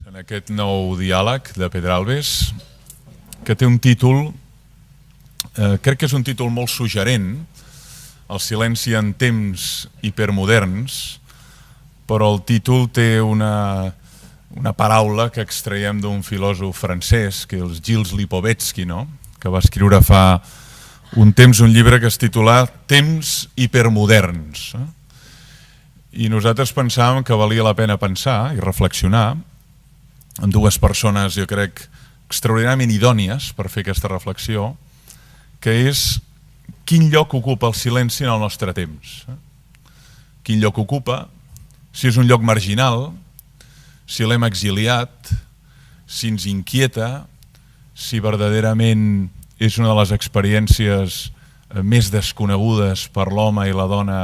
en aquest nou diàleg de Pedralbes, que té un títol, crec que és un títol molt suggerent, El silenci en temps hipermoderns, però el títol té una paraula que extraiem d'un filòsof francès, que és Gilles Lipovetsky, no? Que va escriure fa un temps un llibre que es titula Temps hipermoderns. I nosaltres pensàvem que valia la pena pensar i reflexionar amb dues persones, jo crec, extraordinàriament idònies per fer aquesta reflexió, que és quin lloc ocupa el silenci en el nostre temps. Quin lloc ocupa, si és un lloc marginal, si l'hem exiliat, si ens inquieta, si verdaderament és una de les experiències més desconegudes per l'home i la dona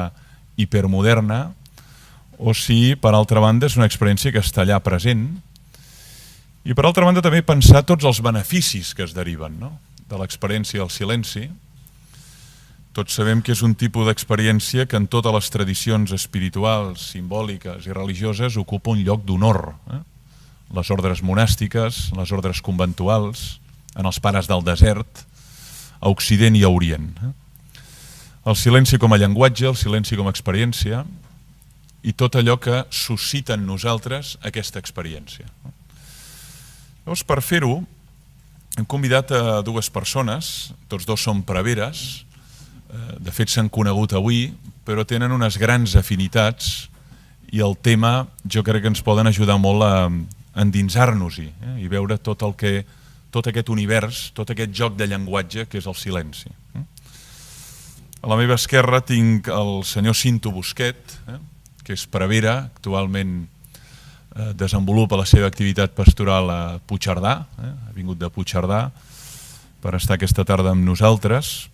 hipermoderna, o si, per altra banda, és una experiència que està allà present. I, per altra banda, també pensar tots els beneficis que es deriven, no?, de l'experiència del silenci. Tots sabem que és un tipus d'experiència que en totes les tradicions espirituals, simbòliques i religioses ocupa un lloc d'honor. Les ordres monàstiques, les ordres conventuals, en els pares del desert, a Occident i a Orient. El silenci com a llenguatge, el silenci com a experiència i tot allò que suscita en nosaltres aquesta experiència. Llavors, per fer-ho, hem convidat a dues persones, tots dos són preveres, de fet s'han conegut avui, però tenen unes grans afinitats i el tema jo crec que ens poden ajudar molt a endinsar-nos-hi i veure tot aquest univers, tot aquest joc de llenguatge que és el silenci. A la meva esquerra tinc el senyor Cinto Busquet, que és prevere, actualment desenvolupa la seva activitat pastoral a Puigcerdà, ha vingut de Puigcerdà per estar aquesta tarda amb nosaltres.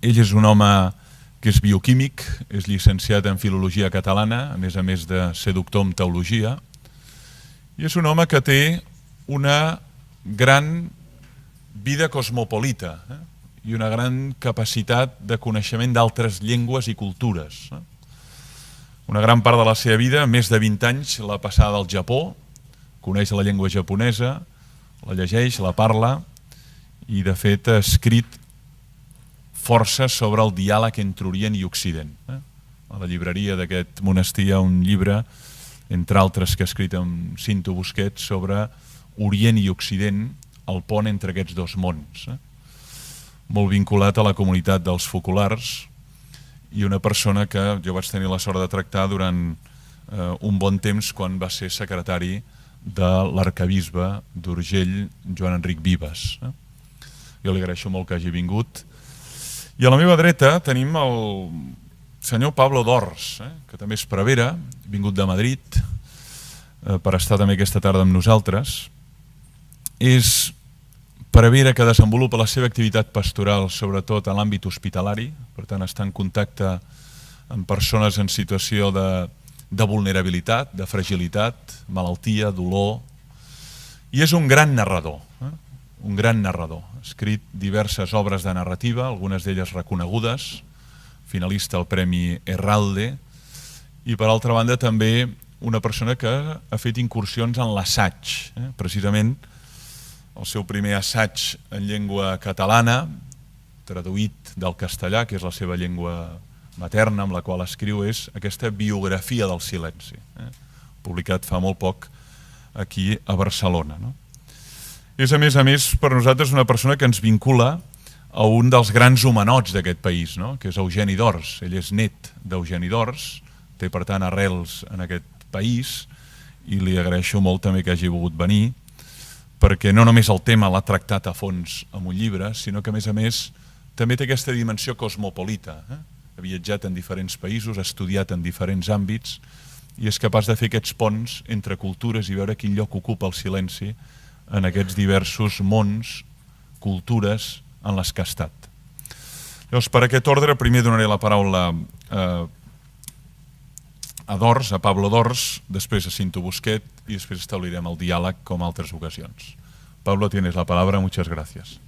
Ell és un home que és bioquímic, és llicenciat en Filologia Catalana, a més de ser doctor en Teologia, i és un home que té una gran vida cosmopolita i una gran capacitat de coneixement d'altres llengües i cultures. Una gran part de la seva vida, més de 20 anys, l'ha passada al Japó, coneix la llengua japonesa, la llegeix, la parla i de fet ha escrit força sobre el diàleg entre Orient i Occident. A la llibreria d'aquest monestir hi ha un llibre, entre altres que ha escrit amb Cinto Busquet, sobre Orient i Occident, el pont entre aquests dos mons. Molt vinculat a la comunitat dels focolars i una persona que jo vaig tenir la sort de tractar durant un bon temps quan va ser secretari de l'arquebisbe d'Urgell, Joan Enric Vives. Jo li agraeixo molt que hagi vingut. I a la meva dreta tenim el senyor Pablo Dors, que també és prevere, vingut de Madrid per estar també aquesta tarda amb nosaltres. És prevere que desenvolupa la seva activitat pastoral sobretot en l'àmbit hospitalari, per tant està en contacte amb persones en situació de vulnerabilitat, de fragilitat, malaltia, dolor, i és un gran narrador. Un gran narrador. Ha escrit diverses obres de narrativa, algunes d'elles reconegudes, finalista al Premi Herralde, i per altra banda també una persona que ha fet incursions en l'assaig. Precisament el seu primer assaig en llengua catalana, traduït del castellà, que és la seva llengua materna amb la qual escriu, és aquesta biografia del silenci, publicat fa molt poc aquí a Barcelona. És a més, per nosaltres una persona que ens vincula a un dels grans homenots d'aquest país, que és Eugeni d'Ors. Ell és net d'Eugeni d'Ors, té per tant arrels en aquest país i li agraeixo molt també que hagi volgut venir, perquè no només el tema l'ha tractat a fons amb un llibre, sinó que a més també té aquesta dimensió cosmopolita. Ha viatjat en diferents països, ha estudiat en diferents àmbits i és capaç de fer aquests ponts entre cultures i veure quin lloc ocupa el silenci en aquests diversos mons, cultures en les que ha estat. Llavors, per aquest ordre, primer donaré la paraula a Dors, a Pablo Dors, després a Cinto Busquet i després establirem el diàleg com altres ocasions. Pablo, tienes la palabra, muchas gracias.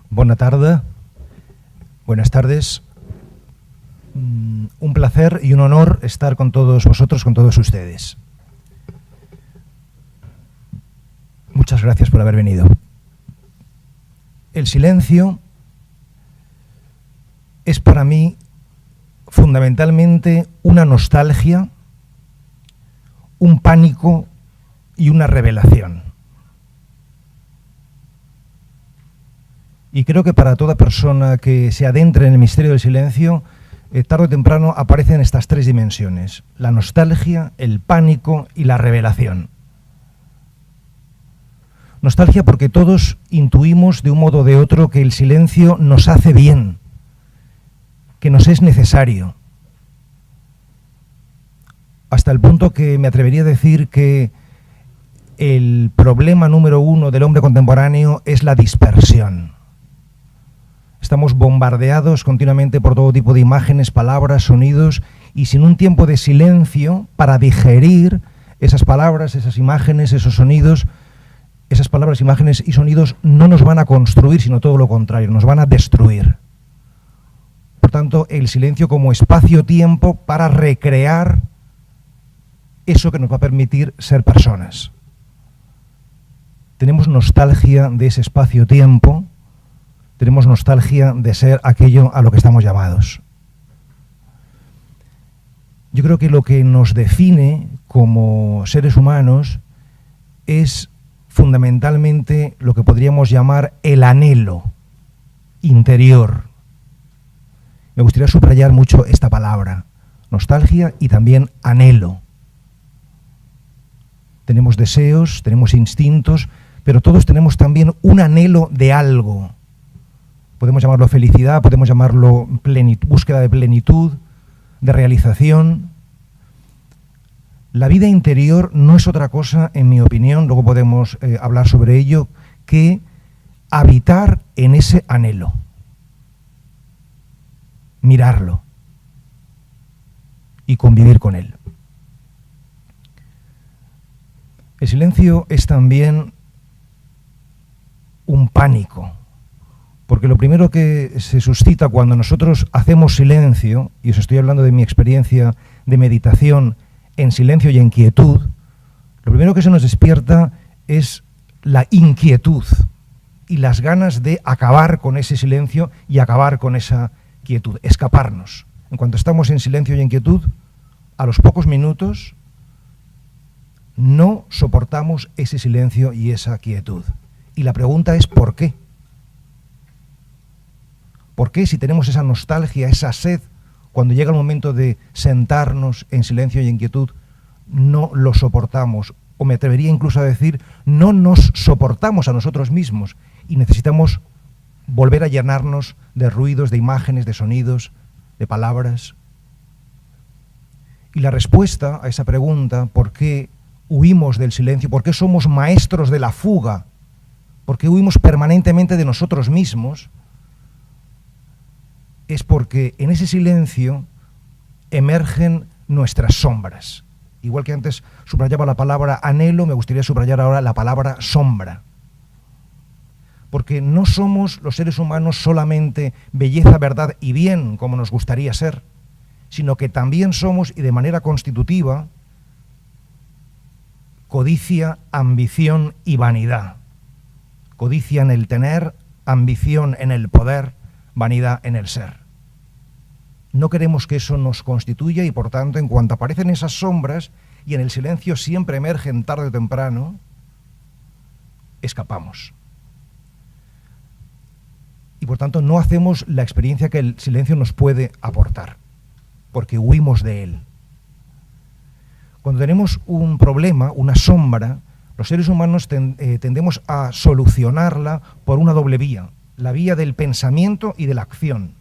Buenas tardes. Un placer y un honor estar con todos vosotros, con todos ustedes. Muchas gracias por haber venido. El silencio es para mí fundamentalmente una nostalgia, un pánico y una revelación. Y creo que para toda persona que se adentre en el misterio del silencio, tarde o temprano aparecen estas tres dimensiones: la nostalgia, el pánico y la revelación. Nostalgia porque todos intuimos de un modo o de otro que el silencio nos hace bien, que nos es necesario. Hasta el punto que me atrevería a decir que el problema número uno del hombre contemporáneo es la dispersión. Estamos bombardeados continuamente por todo tipo de imágenes, palabras, sonidos, y sin un tiempo de silencio para digerir esas palabras, esas imágenes, esos sonidos, esas palabras, imágenes y sonidos no nos van a construir, sino todo lo contrario, nos van a destruir. Por tanto, el silencio como espacio-tiempo para recrear eso que nos va a permitir ser personas. Tenemos nostalgia de ese espacio-tiempo, tenemos nostalgia de ser aquello a lo que estamos llamados. Yo creo que lo que nos define como seres humanos es fundamentalmente lo que podríamos llamar el anhelo interior. Me gustaría subrayar mucho esta palabra, nostalgia y también anhelo. Tenemos deseos, tenemos instintos, pero todos tenemos también un anhelo de algo. Podemos llamarlo felicidad, podemos llamarlo búsqueda de plenitud, de realización. La vida interior no es otra cosa, en mi opinión, luego podemos hablar sobre ello, que habitar en ese anhelo, mirarlo y convivir con él. El silencio es también un pánico, porque lo primero que se suscita cuando nosotros hacemos silencio, y os estoy hablando de mi experiencia de meditación en silencio y en quietud, lo primero que se nos despierta es la inquietud y las ganas de acabar con ese silencio y acabar con esa quietud, escaparnos. En cuanto estamos en silencio y en quietud, a los pocos minutos no soportamos ese silencio y esa quietud. Y la pregunta es ¿por qué? ¿Por qué si tenemos esa nostalgia, esa sed, cuando llega el momento de sentarnos en silencio y en quietud, no lo soportamos? O me atrevería incluso a decir, no nos soportamos a nosotros mismos y necesitamos volver a llenarnos de ruidos, de imágenes, de sonidos, de palabras. Y la respuesta a esa pregunta, ¿por qué huimos del silencio? ¿Por qué somos maestros de la fuga? ¿Por qué huimos permanentemente de nosotros mismos? Es porque en ese silencio emergen nuestras sombras. Igual que antes subrayaba la palabra anhelo, me gustaría subrayar ahora la palabra sombra. Porque no somos los seres humanos solamente belleza, verdad y bien, como nos gustaría ser, sino que también somos, y de manera constitutiva, codicia, ambición y vanidad. Codicia en el tener, ambición en el poder, vanidad en el ser. No queremos que eso nos constituya y, por tanto, en cuanto aparecen esas sombras y en el silencio siempre emergen tarde o temprano, escapamos. Y, por tanto, no hacemos la experiencia que el silencio nos puede aportar, porque huimos de él. Cuando tenemos un problema, una sombra, los seres humanos tendemos a solucionarla por una doble vía, la vía del pensamiento y de la acción.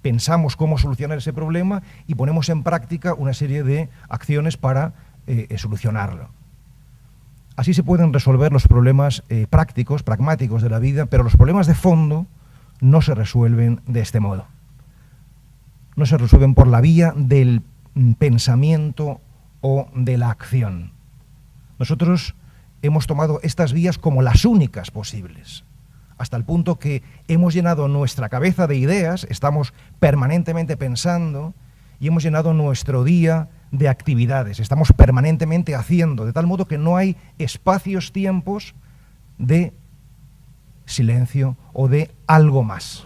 Pensamos cómo solucionar ese problema y ponemos en práctica una serie de acciones para solucionarlo. Así se pueden resolver los problemas prácticos, pragmáticos de la vida, pero los problemas de fondo no se resuelven de este modo. No se resuelven por la vía del pensamiento o de la acción. Nosotros hemos tomado estas vías como las únicas posibles, hasta el punto que hemos llenado nuestra cabeza de ideas, estamos permanentemente pensando, y hemos llenado nuestro día de actividades. Estamos permanentemente haciendo, de tal modo que no hay espacios-tiempos de silencio o de algo más.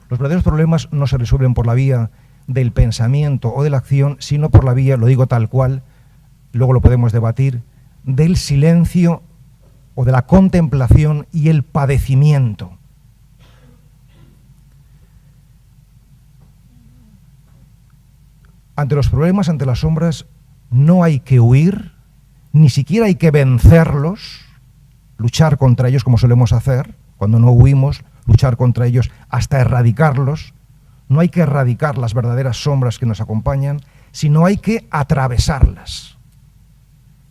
Los verdaderos problemas no se resuelven por la vía del pensamiento o de la acción, sino por la vía, lo digo tal cual, luego lo podemos debatir, del silencio o de la contemplación y el padecimiento. Ante los problemas, ante las sombras, no hay que huir, ni siquiera hay que vencerlos, luchar contra ellos como solemos hacer, cuando no huimos, luchar contra ellos hasta erradicarlos. No hay que erradicar las verdaderas sombras que nos acompañan, sino hay que atravesarlas.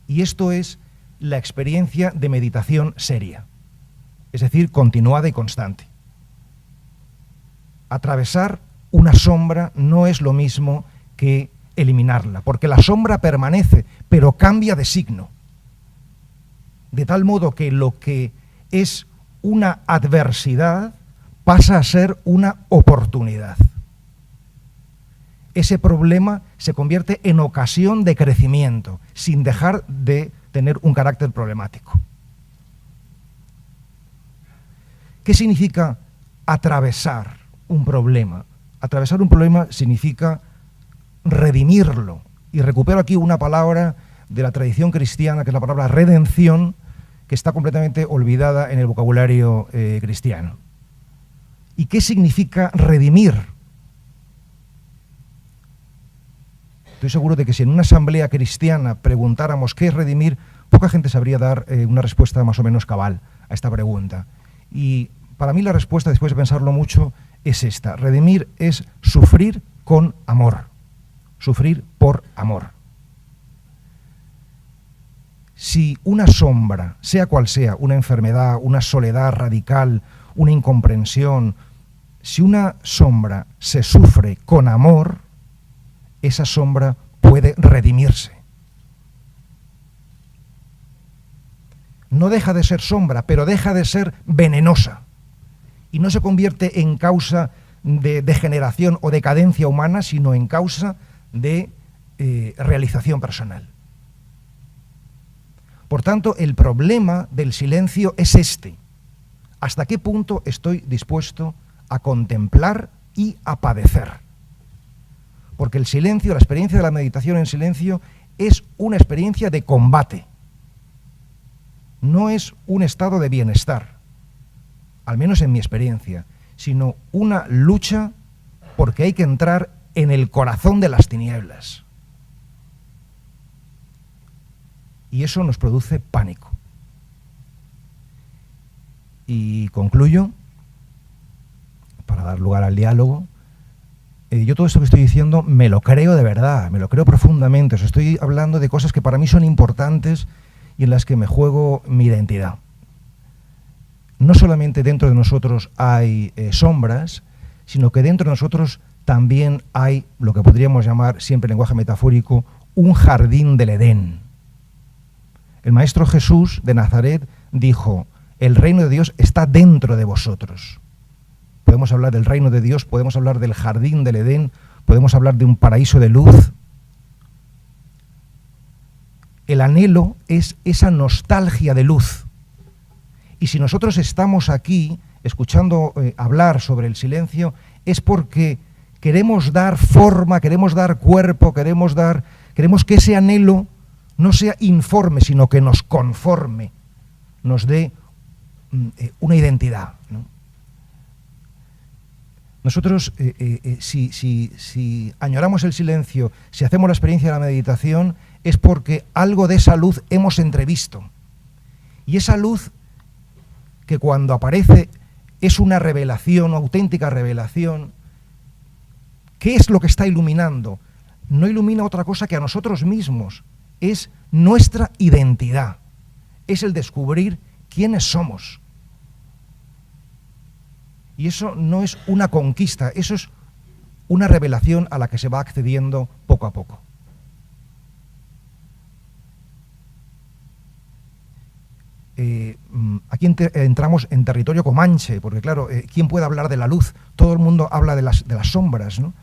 Y esto es la experiencia de meditación seria, es decir, continuada y constante. Atravesar una sombra no es lo mismo que eliminarla, porque la sombra permanece, pero cambia de signo. De tal modo que lo que es una adversidad pasa a ser una oportunidad. Ese problema se convierte en ocasión de crecimiento, sin dejar de tener un carácter problemático. ¿Qué significa atravesar un problema? Atravesar un problema significa redimirlo. Y recupero aquí una palabra de la tradición cristiana, que es la palabra redención, que está completamente olvidada en el vocabulario cristiano. ¿Y qué significa redimir? Estoy seguro de que si en una asamblea cristiana preguntáramos qué es redimir, poca gente sabría dar una respuesta más o menos cabal a esta pregunta. Y para mí la respuesta, después de pensarlo mucho, es esta. Redimir es sufrir con amor. Sufrir por amor. Si una sombra, sea cual sea, una enfermedad, una soledad radical, una incomprensión, si una sombra se sufre con amor, esa sombra puede redimirse. No deja de ser sombra, pero deja de ser venenosa. Y no se convierte en causa de degeneración o decadencia humana, sino en causa de realización personal. Por tanto, el problema del silencio es este. ¿Hasta qué punto estoy dispuesto a contemplar y a padecer? Porque el silencio, la experiencia de la meditación en silencio, es una experiencia de combate. No es un estado de bienestar, al menos en mi experiencia, sino una lucha porque hay que entrar en el corazón de las tinieblas. Y eso nos produce pánico. Y concluyo, para dar lugar al diálogo, yo todo esto que estoy diciendo me lo creo de verdad, me lo creo profundamente. Os estoy hablando de cosas que para mí son importantes y en las que me juego mi identidad. No solamente dentro de nosotros hay sombras, sino que dentro de nosotros también hay lo que podríamos llamar, siempre en lenguaje metafórico, un jardín del Edén. El Maestro Jesús de Nazaret dijo: el reino de Dios está dentro de vosotros. Podemos hablar del reino de Dios, podemos hablar del jardín del Edén, podemos hablar de un paraíso de luz. El anhelo es esa nostalgia de luz. Y si nosotros estamos aquí escuchando hablar sobre el silencio, es porque queremos dar forma, queremos dar cuerpo, queremos que ese anhelo no sea informe, sino que nos conforme, nos dé una identidad, ¿no? Nosotros, si añoramos el silencio, si hacemos la experiencia de la meditación, es porque algo de esa luz hemos entrevisto. Y esa luz, que cuando aparece es una revelación, una auténtica revelación, ¿qué es lo que está iluminando? No ilumina otra cosa que a nosotros mismos. Es nuestra identidad. Es el descubrir quiénes somos. Y eso no es una conquista, eso es una revelación a la que se va accediendo poco a poco. Aquí entramos en territorio comanche, porque claro, ¿quién puede hablar de la luz? Todo el mundo habla de las sombras, ¿no?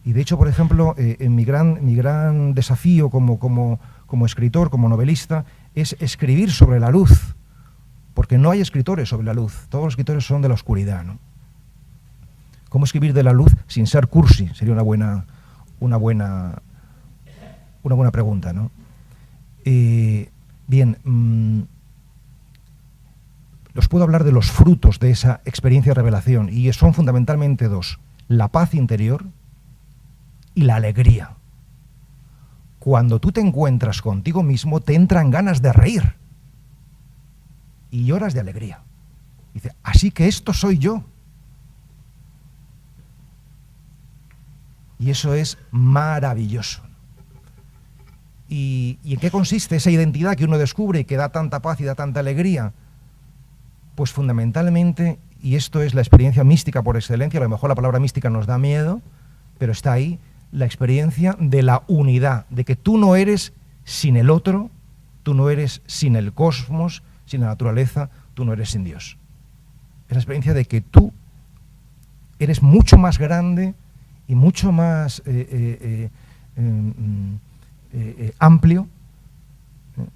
Y de hecho, por ejemplo, mi gran desafío como escritor, como novelista, es escribir sobre la luz, porque no hay escritores sobre la luz, todos los escritores son de la oscuridad, ¿no? ¿Cómo escribir de la luz sin ser cursi? Sería una buena pregunta, ¿no? Bien, os puedo hablar de los frutos de esa experiencia de revelación, y son fundamentalmente dos: la paz interior y la alegría. Cuando tú te encuentras contigo mismo, te entran ganas de reír y lloras de alegría. Dice, así que esto soy yo. Y eso es maravilloso. ¿Y en qué consiste esa identidad que uno descubre y que da tanta paz y da tanta alegría? Pues fundamentalmente, y esto es la experiencia mística por excelencia, a lo mejor la palabra mística nos da miedo, pero está ahí, la experiencia de la unidad, de que tú no eres sin el otro, tú no eres sin el cosmos, sin la naturaleza, tú no eres sin Dios. Es la experiencia de que tú eres mucho más grande y mucho más amplio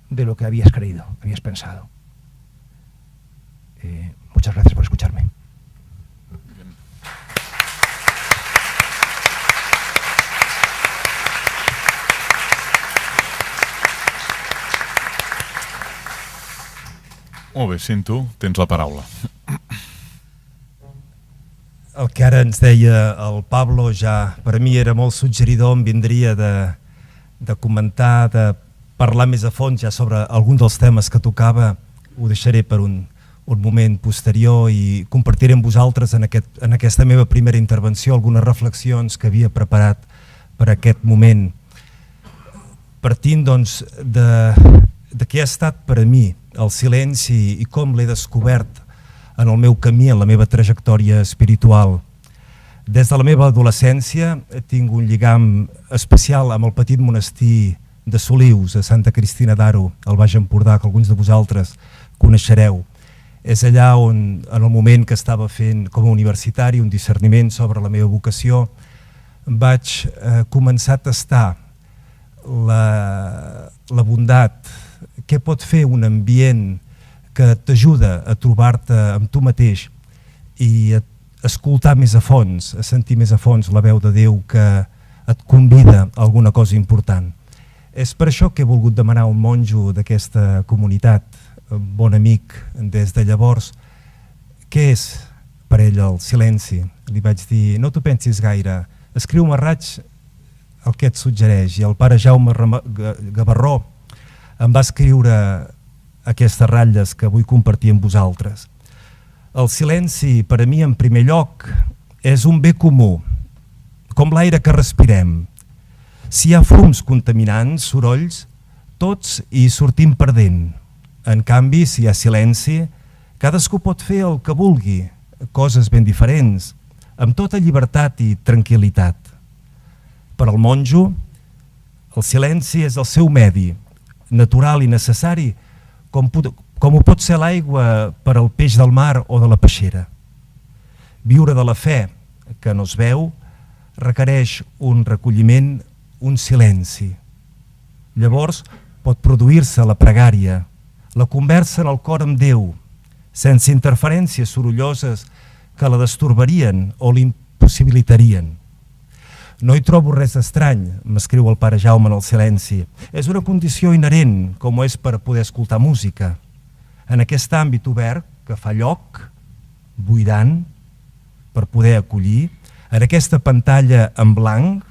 de lo que habías creído, habías pensado. Muchas gracias por escucharme. Molt bé, Cinto, tens la paraula. El que ara ens deia el Pablo ja per mi era molt suggeridor, em vindria de comentar, de parlar més a fons ja sobre algun dels temes que tocava. Ho deixaré per un moment posterior i compartiré amb vosaltres en aquesta meva primera intervenció algunes reflexions que havia preparat per aquest moment, partint doncs de què ha estat per a mi el silenci i com l'he descobert en el meu camí, en la meva trajectòria espiritual. Des de la meva adolescència tinc un lligam especial amb el petit monestir de Solius, a Santa Cristina d'Aro, al Baix Empordà, que alguns de vosaltres coneixereu. És allà on, en el moment que estava fent com a universitari un discerniment sobre la meva vocació, vaig començar a tastar la bondat, què pot fer un ambient que t'ajuda a trobar-te amb tu mateix i a escoltar més a fons, a sentir més a fons la veu de Déu que et convida a alguna cosa important. És per això que he volgut demanar a un monjo d'aquesta comunitat, bon amic des de llavors, què és per ell el silenci? Li vaig dir, no t'ho pensis gaire, escriu-me a raig el que et suggereix. I el pare Jaume Gavarró em va escriure aquestes ratlles que vull compartir amb vosaltres. El silenci, per a mi, en primer lloc, és un bé comú, com l'aire que respirem. Si hi ha fums contaminants, sorolls, tots hi sortim perdent. En canvi, si hi ha silenci, cadascú pot fer el que vulgui, coses ben diferents, amb tota llibertat i tranquil·litat. Per al monjo, el silenci és el seu medi, natural i necessari, com ho pot ser l'aigua per al peix del mar o de la peixera. Viure de la fe, que no es veu, requereix un recolliment, un silenci. Llavors pot produir-se la pregària, la conversa en el cor amb Déu, sense interferències sorolloses que la destorbarien o l'impossibilitarien. No hi trobo res estrany, m'escriu el pare Jaume en el silenci. És una condició inherent, com ho és per poder escoltar música. En aquest àmbit obert, que fa lloc, buidant, per poder acollir, en aquesta pantalla en blanc,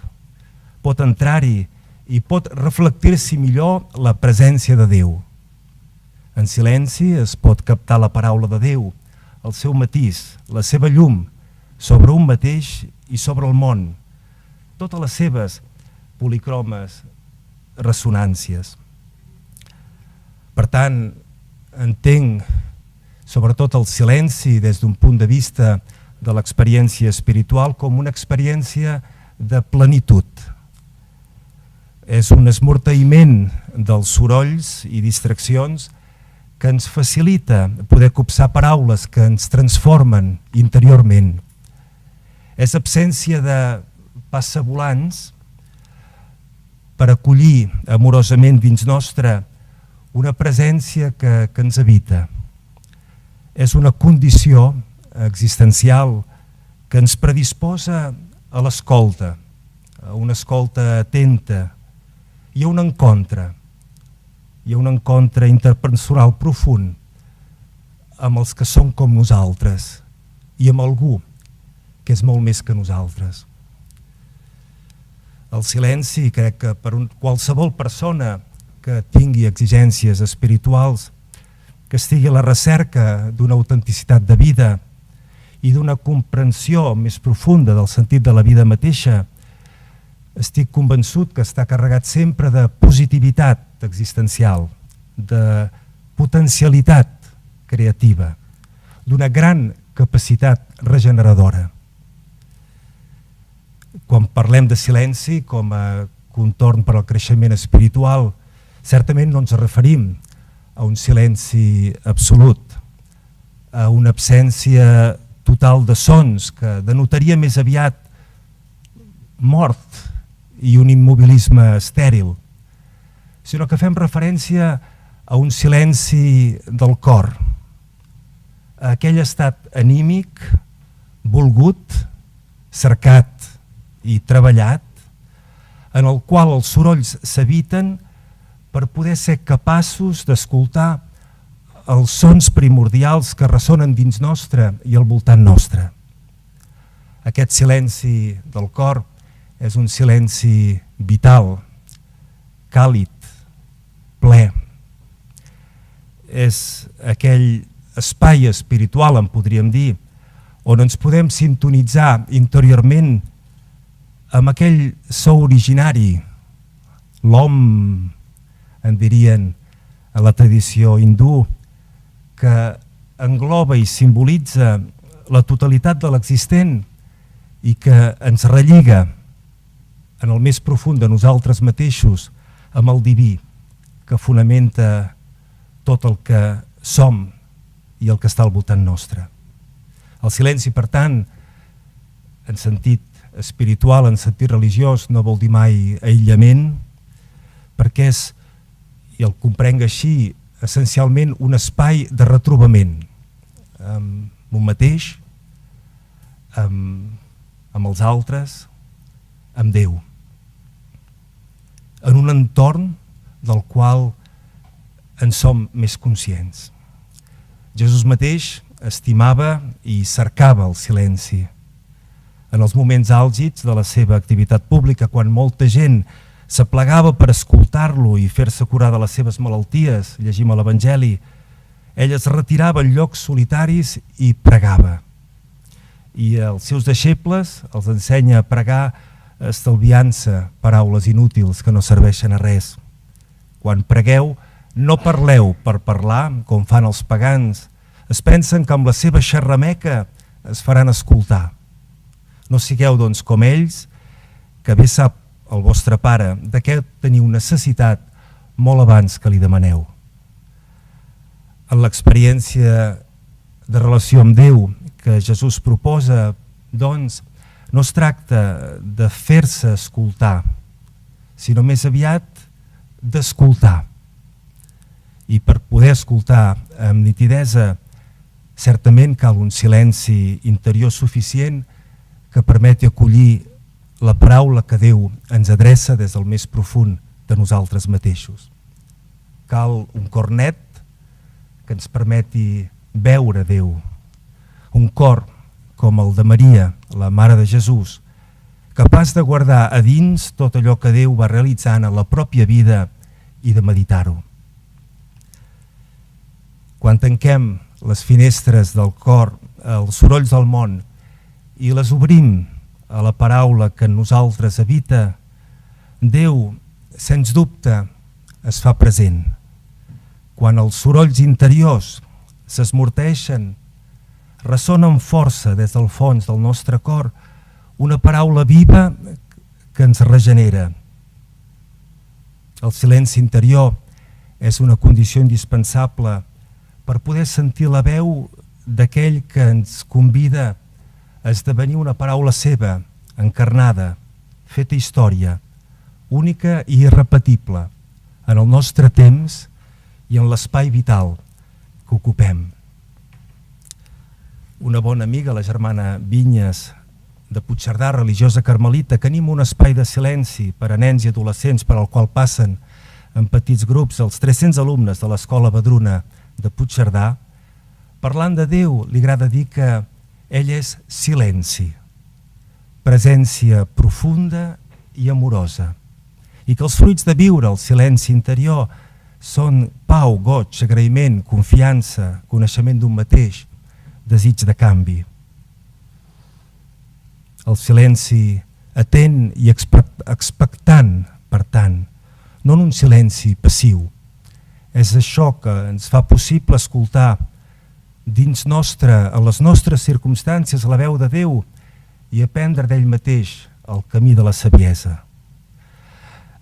pot entrar-hi i pot reflectir-s'hi millor la presència de Déu. En silenci es pot captar la paraula de Déu, el seu matís, la seva llum, sobre un mateix i sobre el món, totes les seves policromes ressonàncies. Per tant, entenc sobretot el silenci des d'un punt de vista de l'experiència espiritual com una experiència de plenitud. És un esmorteïment dels sorolls i distraccions que ens facilita poder copsar paraules que ens transformen interiorment. És absència de passavolants per acollir amorosament dins nostre una presència que ens habita. És una condició existencial que ens predisposa a l'escolta, a una escolta atenta i a un encontre interpersonal profund amb els que són com nosaltres i amb algú que és molt més que nosaltres. El silenci, crec que per qualsevol persona que tingui exigències espirituals, que estigui a la recerca d'una autenticitat de vida i d'una comprensió més profunda del sentit de la vida mateixa, estic convençut que està carregat sempre de positivitat existencial, de potencialitat creativa, d'una gran capacitat regeneradora. Quan parlem de silenci com a contorn per al creixement espiritual, certament no ens referim a un silenci absolut, a una absència total de sons que denotaria més aviat mort i un immobilisme estèril, sinó que fem referència a un silenci del cor, a aquell estat anímic, volgut, cercat i treballat, en el qual els sorolls s'eviten per poder ser capaços d'escoltar els sons primordials que ressonen dins nostre i al voltant nostre. Aquest silenci del cor és un silenci vital, càlid, ple. És aquell espai espiritual, en podríem dir, on ens podem sintonitzar interiorment amb aquell so originari, l'Om, en dirien a la tradició hindú, que engloba i simbolitza la totalitat de l'existent i que ens relliga en el més profund de nosaltres mateixos amb el diví, que fonamenta tot el que som i el que està al voltant nostre. El silenci, per tant, en sentit espiritual, en sentit religiós, no vol dir mai aïllament, perquè és, i el comprenc així, essencialment un espai de retrobament amb un mateix, amb els altres, amb Déu, en un entorn del qual en som més conscients. Jesús mateix estimava i cercava el silenci. En els moments àlgids de la seva activitat pública, quan molta gent s'aplegava per escoltar-lo i fer-se curar de les seves malalties, llegim a l'Evangeli, ell es retirava en llocs solitaris i pregava. I als seus deixebles els ensenya a pregar estalviant-se paraules inútils que no serveixen a res. Quan pregueu, no parleu per parlar, com fan els pagans. Es pensen que amb la seva xerrameca es faran escoltar. No sigueu, doncs, com ells, que bé sap el vostre pare de què teniu necessitat molt abans que li demaneu. En l'experiència de relació amb Déu que Jesús proposa, doncs, no es tracta de fer-se escoltar, sinó més aviat d'escoltar. I per poder escoltar amb nitidesa, certament cal un silenci interior suficient que permeti acollir la paraula que Déu ens adreça des del més profund de nosaltres mateixos. Cal un cor net que ens permeti veure Déu, un cor com el de Maria, la Mare de Jesús, capaç de guardar a dins tot allò que Déu va realitzant a la pròpia vida i de meditar-ho. Quan tanquem les finestres del cor als sorolls del món i les obrim a la paraula que en nosaltres habita, Déu, sens dubte, es fa present. Quan els sorolls interiors s'esmorteixen, ressona amb força des del fons del nostre cor una paraula viva que ens regenera. El silenci interior és una condició indispensable per poder sentir la veu d'aquell que ens convida a esdevenir una paraula seva, encarnada, feta història, única i irrepetible en el nostre temps i en l'espai vital que ocupem. Una bona amiga, la germana Vinyes, de Puigcerdà, religiosa carmelita, que anima un espai de silenci per a nens i adolescents per al qual passen en petits grups els 300 alumnes de l'Escola Badruna de Puigcerdà. Parlant de Déu, li agrada dir que ell és silenci, presència profunda i amorosa, i que els fruits de viure el silenci interior són pau, goig, agraïment, confiança, coneixement d'un mateix, desig de canvi. El silenci atent i expectant, per tant, no en un silenci passiu. És això que ens fa possible escoltar dins nostre, en les nostres circumstàncies, la veu de Déu i aprendre d'ell mateix el camí de la saviesa.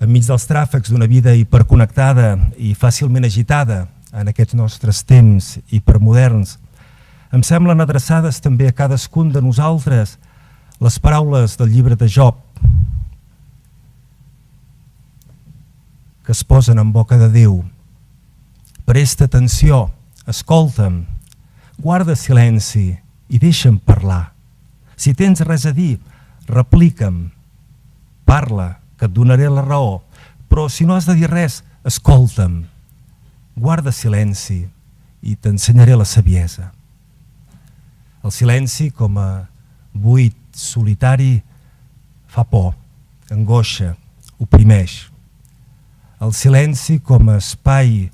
Enmig dels tràfics d'una vida hiperconnectada i fàcilment agitada en aquests nostres temps hipermoderns, em semblen adreçades també a cadascun de nosaltres les paraules del llibre de Job, que es posen en boca de Déu. Presta atenció, escolta'm, guarda silenci i deixa'm parlar. Si tens res a dir, replica'm, parla, que et donaré la raó, però si no has de dir res, escolta'm, guarda silenci i t'ensenyaré la saviesa. El silenci com a buit solitari fa por, angoixa, oprimeix. El silenci com a espai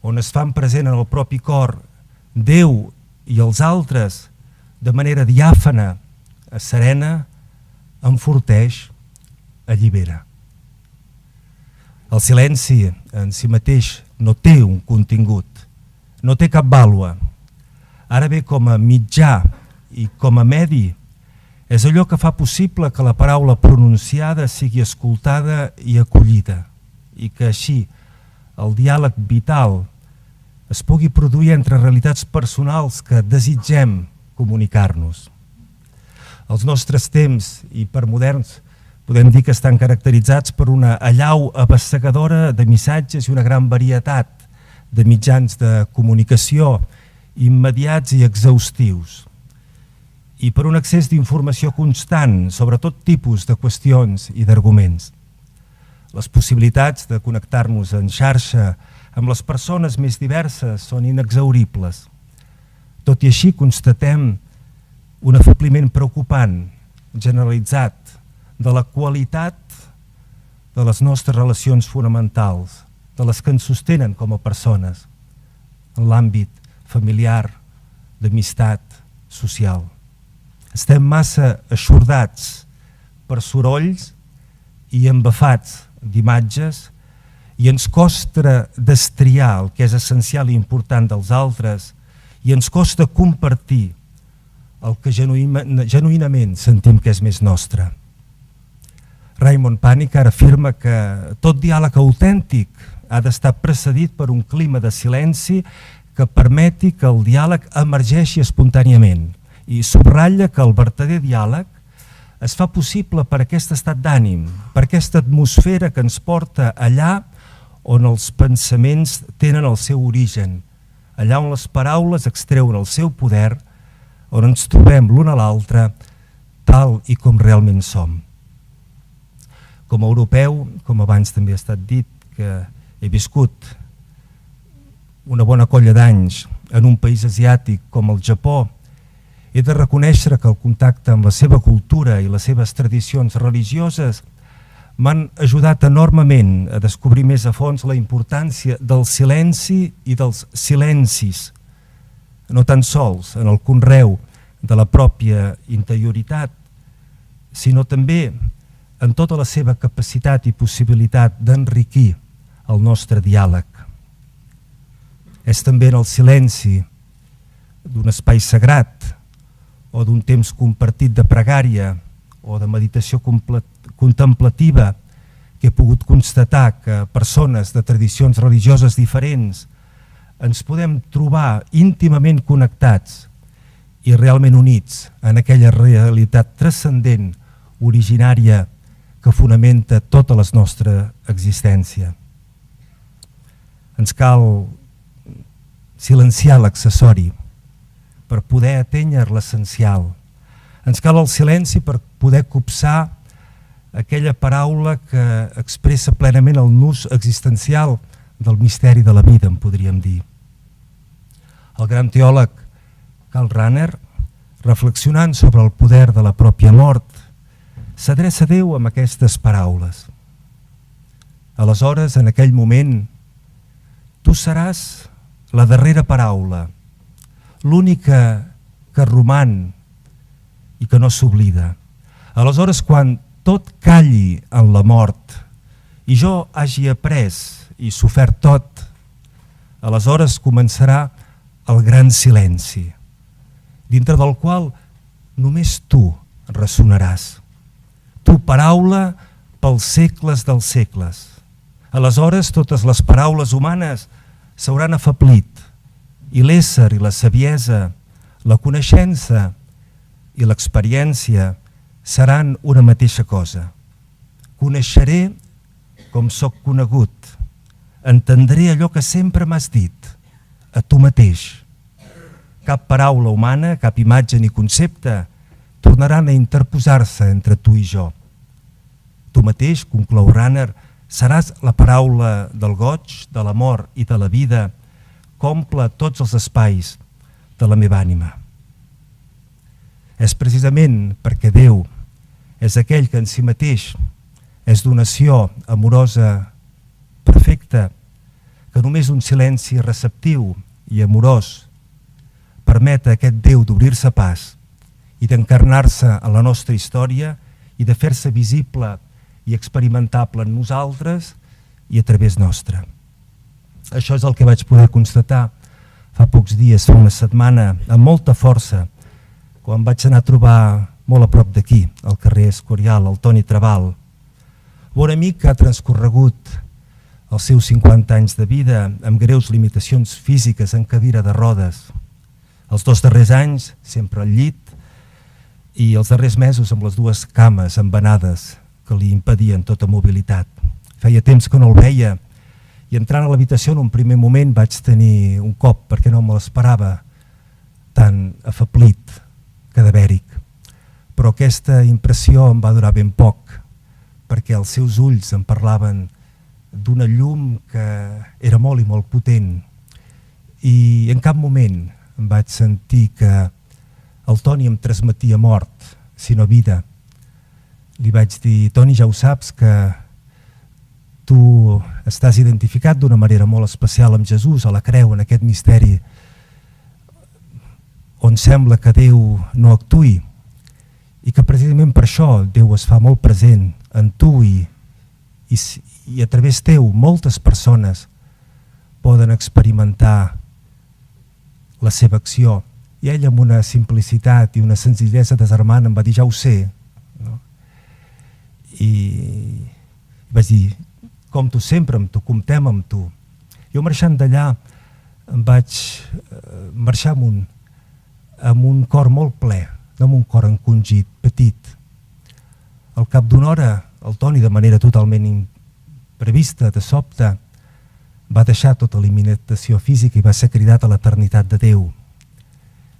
on es fan present en el propi cor Déu i els altres de manera diàfana, serena, enforteix, allibera. El silenci en si mateix no té un contingut, no té cap vàlua. Ara bé, com a mitjà i com a medi, és allò que fa possible que la paraula pronunciada sigui escoltada i acollida, i que així el diàleg vital es pugui produir entre realitats personals que desitgem comunicar-nos. Els nostres temps hipermoderns podem dir que estan caracteritzats per una allau abassegadora de missatges i una gran varietat de mitjans de comunicació immediats i exhaustius, i per un accés d'informació constant sobre tot tipus de qüestions i d'arguments. Les possibilitats de connectar-nos en xarxa amb les persones més diverses són inexhauribles. Tot i així, constatem un afebliment preocupant, generalitzat, de la qualitat de les nostres relacions fonamentals, de les que ens sostenen com a persones, en l'àmbit familiar, d'amistat, social. Estem massa eixordats per sorolls i embafats d'imatges i ens costa destriar el que és essencial i important dels altres i ens costa compartir el que genuïnament sentim que és més nostre. Raymond Panikkar afirma que tot diàleg autèntic ha d'estar precedit per un clima de silenci que permeti que el diàleg emergeixi espontàniament i subratlla que el vertader diàleg es fa possible per aquest estat d'ànim, per aquesta atmosfera que ens porta allà on els pensaments tenen el seu origen, allà on les paraules extreuen el seu poder, on ens trobem l'un a l'altre tal i com realment som. Com a europeu, com abans també ha estat dit, que he viscut una bona colla d'anys en un país asiàtic com el Japó, he de reconèixer que el contacte amb la seva cultura i les seves tradicions religioses m'han ajudat enormement a descobrir més a fons la importància del silenci i dels silencis, no tan sols en el conreu de la pròpia interioritat, sinó també en tota la seva capacitat i possibilitat d'enriquir el nostre diàleg. És també en el silenci d'un espai sagrat o d'un temps compartit de pregària o de meditació contemplativa que he pogut constatar que persones de tradicions religioses diferents ens podem trobar íntimament connectats i realment units en aquella realitat transcendent, originària que fonamenta tota la nostra existència. Ens cal silenciar l'accessori per poder atènyer l'essencial. Ens cal el silenci per poder copsar aquella paraula que expressa plenament el nus existencial del misteri de la vida, en podríem dir. El gran teòleg Karl Rahner, reflexionant sobre el poder de la pròpia mort, s'adreça a Déu amb aquestes paraules. Aleshores, en aquell moment, tu seràs la darrera paraula, l'única que roman i que no s'oblida. Aleshores, quan tot calli en la mort i jo hagi après i sofert tot, aleshores començarà el gran silenci, dintre del qual només tu ressonaràs. Tu, paraula pels segles dels segles. Aleshores, totes les paraules humanes s'hauran afeblit i l'ésser i la saviesa, la coneixença i l'experiència seran una mateixa cosa. Coneixeré com sóc conegut. Entendré allò que sempre m'has dit, a tu mateix. Cap paraula humana, cap imatge ni concepte tornaran a interposar-se entre tu i jo. Tu mateix, conclou Rahner, seràs la paraula del goig, de l'amor i de la vida que omple tots els espais de la meva ànima. És precisament perquè Déu és aquell que en si mateix és donació amorosa perfecta, que només un silenci receptiu i amorós permet a aquest Déu d'obrir-se pas i d'encarnar-se en la nostra història i de fer-se visible i experimentable en nosaltres i a través nostre. Això és el que vaig poder constatar fa pocs dies, fa una setmana, amb molta força, quan vaig anar a trobar molt a prop d'aquí, al carrer Escorial, el Toni Trabal, bon amic que ha transcorregut els seus 50 anys de vida amb greus limitacions físiques en cadira de rodes. Els 2 darrers anys sempre al llit i els darrers mesos amb les 2 cames embenades que li impedien tota mobilitat. Feia temps que no el veia i entrant a l'habitació en un primer moment vaig tenir un cop perquè no me l'esperava, tan afeblit, cadavèric. Però aquesta impressió em va durar ben poc perquè els seus ulls em parlaven d'una llum que era molt i molt potent i en cap moment em vaig sentir que el Toni em transmetia mort, sinó vida. Li vaig dir, Toni, ja ho saps que tu estàs identificat d'una manera molt especial amb Jesús, a la creu, en aquest misteri on sembla que Déu no actuï i que precisament per això Déu es fa molt present en tu i a través teu moltes persones poden experimentar la seva acció. I ell amb una simplicitat i una senzillesa desarmant em va dir, ja ho sé. No? I vaig dir, compto sempre amb tu, comptem amb tu. Jo marxant d'allà em vaig marxar amb un cor molt ple, no amb un cor encongit, petit. Al cap d'una hora, el Toni, de manera totalment imprevista, de sobte, va deixar tota limitació física i va ser cridat a l'eternitat de Déu.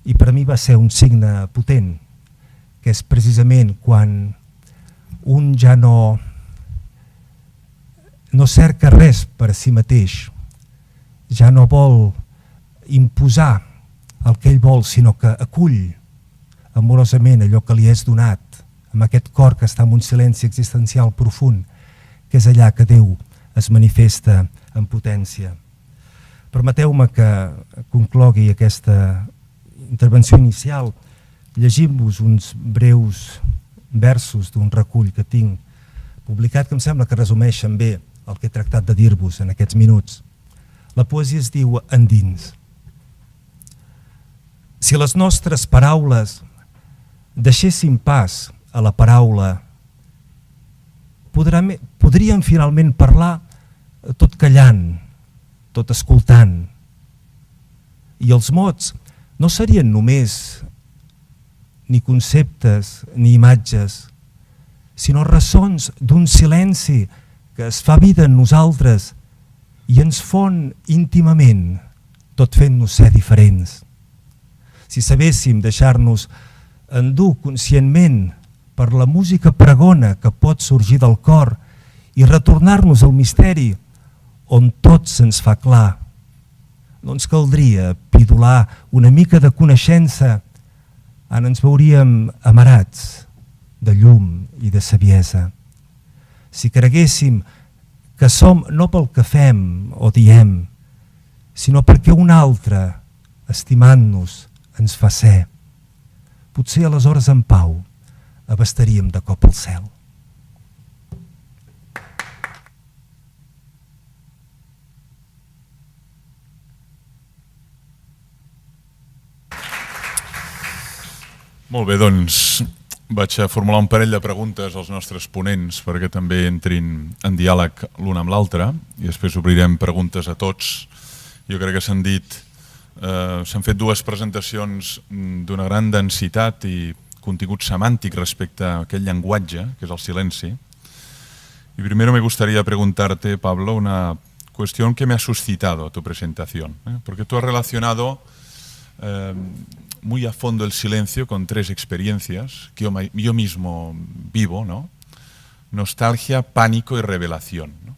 I per a mi va ser un signe potent, que és precisament quan un ja no cerca res per a si mateix, ja no vol imposar el que ell vol, sinó que acull amorosament allò que li és donat, amb aquest cor que està en un silenci existencial profund, que és allà que Déu es manifesta en potència. Permeteu-me que conclogui aquesta intervenció inicial llegint-vos uns breus versos d'un recull que tinc publicat que em sembla que resumeixen bé el que he tractat de dir-vos en aquests minuts. La poesia es diu Endins. Si les nostres paraules deixessin pas a la paraula, podríem finalment parlar tot callant, tot escoltant. I els mots no serien només ni conceptes ni imatges, sinó ressons d'un silenci que es fa vida en nosaltres i ens fon íntimament, tot fent-nos ser diferents. Si sabéssim deixar-nos endur conscientment per la música pregona que pot sorgir del cor i retornar-nos al misteri on tot se'ns fa clar, no ens caldria pidolar una mica de coneixença, ara ens veuríem amarats de llum i de saviesa. Si creguéssim que som no pel que fem o diem, sinó perquè un altre, estimant-nos, ens fa ser, potser aleshores en pau abastaríem de cop el cel. Molt bé, doncs vaig a formular un parell de preguntes als nostres ponents perquè també entrin en diàleg l'un amb l'altre i després obrirem preguntes a tots. Jo crec que s'han fet dues presentacions d'una gran densitat i contingut semàntic respecte a aquell llenguatge que es el silenci. Y primero me gustaría preguntarte, Pablo, una cuestión que me ha suscitado tu presentación, porque tú has relacionado muy a fondo el silencio con tres experiencias que yo mismo vivo, ¿no? Nostalgia, pánico y revelación, ¿no?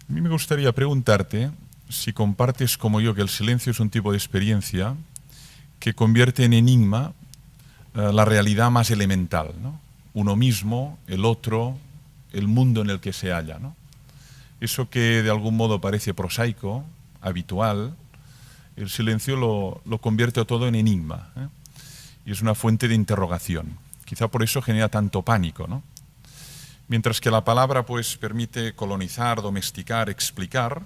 A mí me gustaría preguntarte si compartes como yo que el silencio es un tipo de experiencia que convierte en enigma la realidad más elemental, ¿no? Uno mismo, el otro, el mundo en el que se halla, ¿no? Eso que de algún modo parece prosaico, habitual, el silencio lo convierte todo en enigma, ¿eh? Y es una fuente de interrogación. Quizá por eso genera tanto pánico, ¿no? Mientras que la palabra pues permite colonizar, domesticar, explicar,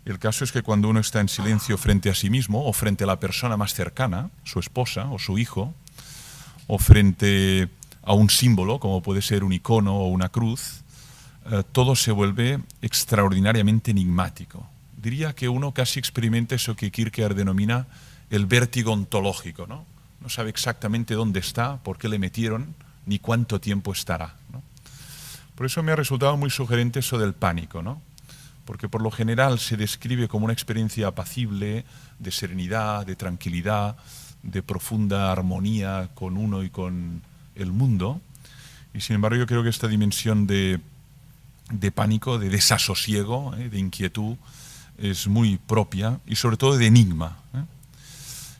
el caso es que cuando uno está en silencio frente a sí mismo o frente a la persona más cercana, su esposa o su hijo, o frente a un símbolo como puede ser un icono o una cruz, todo se vuelve extraordinariamente enigmático. Diría que uno casi experimenta eso que Kierkegaard denomina el vértigo ontológico, ¿no? No sabe exactamente dónde está, por qué le metieron, ni cuánto tiempo estará, ¿no? Por eso me ha resultado muy sugerente eso del pánico, ¿no? Porque por lo general se describe como una experiencia apacible, de serenidad, de tranquilidad, de profunda armonía con uno y con el mundo. Y sin embargo yo creo que esta dimensión de pánico, de desasosiego, de inquietud, es muy propia y sobre todo de enigma, ¿eh?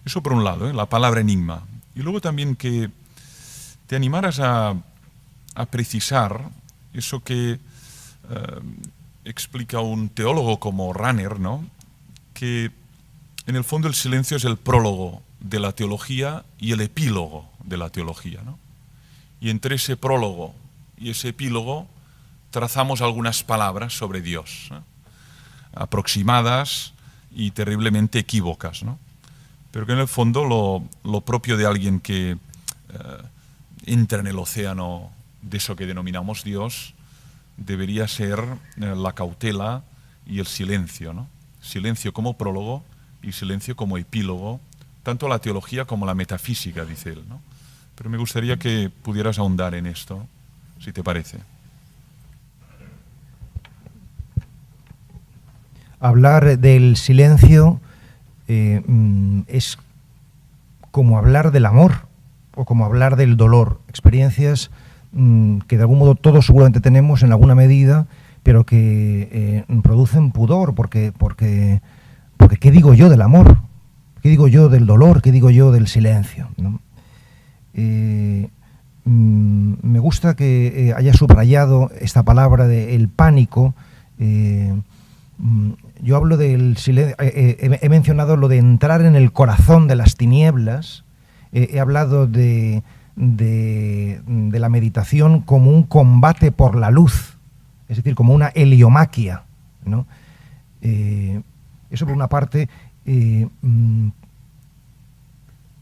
Eso por un lado, la palabra enigma. Y luego también que te animaras a precisar eso que explica un teólogo como Rahner, ¿no? Que en el fondo el silencio es el prólogo de la teología y el epílogo de la teología, ¿no? Y entre ese prólogo y ese epílogo trazamos algunas palabras sobre Dios, ¿eh? Aproximadas y terriblemente equívocas, ¿no? Pero que en el fondo lo propio de alguien que entra en el océano de eso que denominamos Dios debería ser la cautela y el silencio, ¿no? Silencio como prólogo y silencio como epílogo, tanto la teología como la metafísica, dice él, ¿no? Pero me gustaría que pudieras ahondar en esto, si te parece. Hablar del silencio es como hablar del amor o como hablar del dolor, experiencias que de algún modo todos seguramente tenemos en alguna medida, pero que producen pudor, porque ¿qué digo yo del amor? ¿Qué digo yo del dolor? ¿Qué digo yo del silencio? ¿No? Me gusta que haya subrayado esta palabra del pánico. Yo hablo del silencio, he mencionado lo de entrar en el corazón de las tinieblas, he hablado de la meditación como un combate por la luz, es decir, como una heliomaquia, ¿no? Eso por una parte.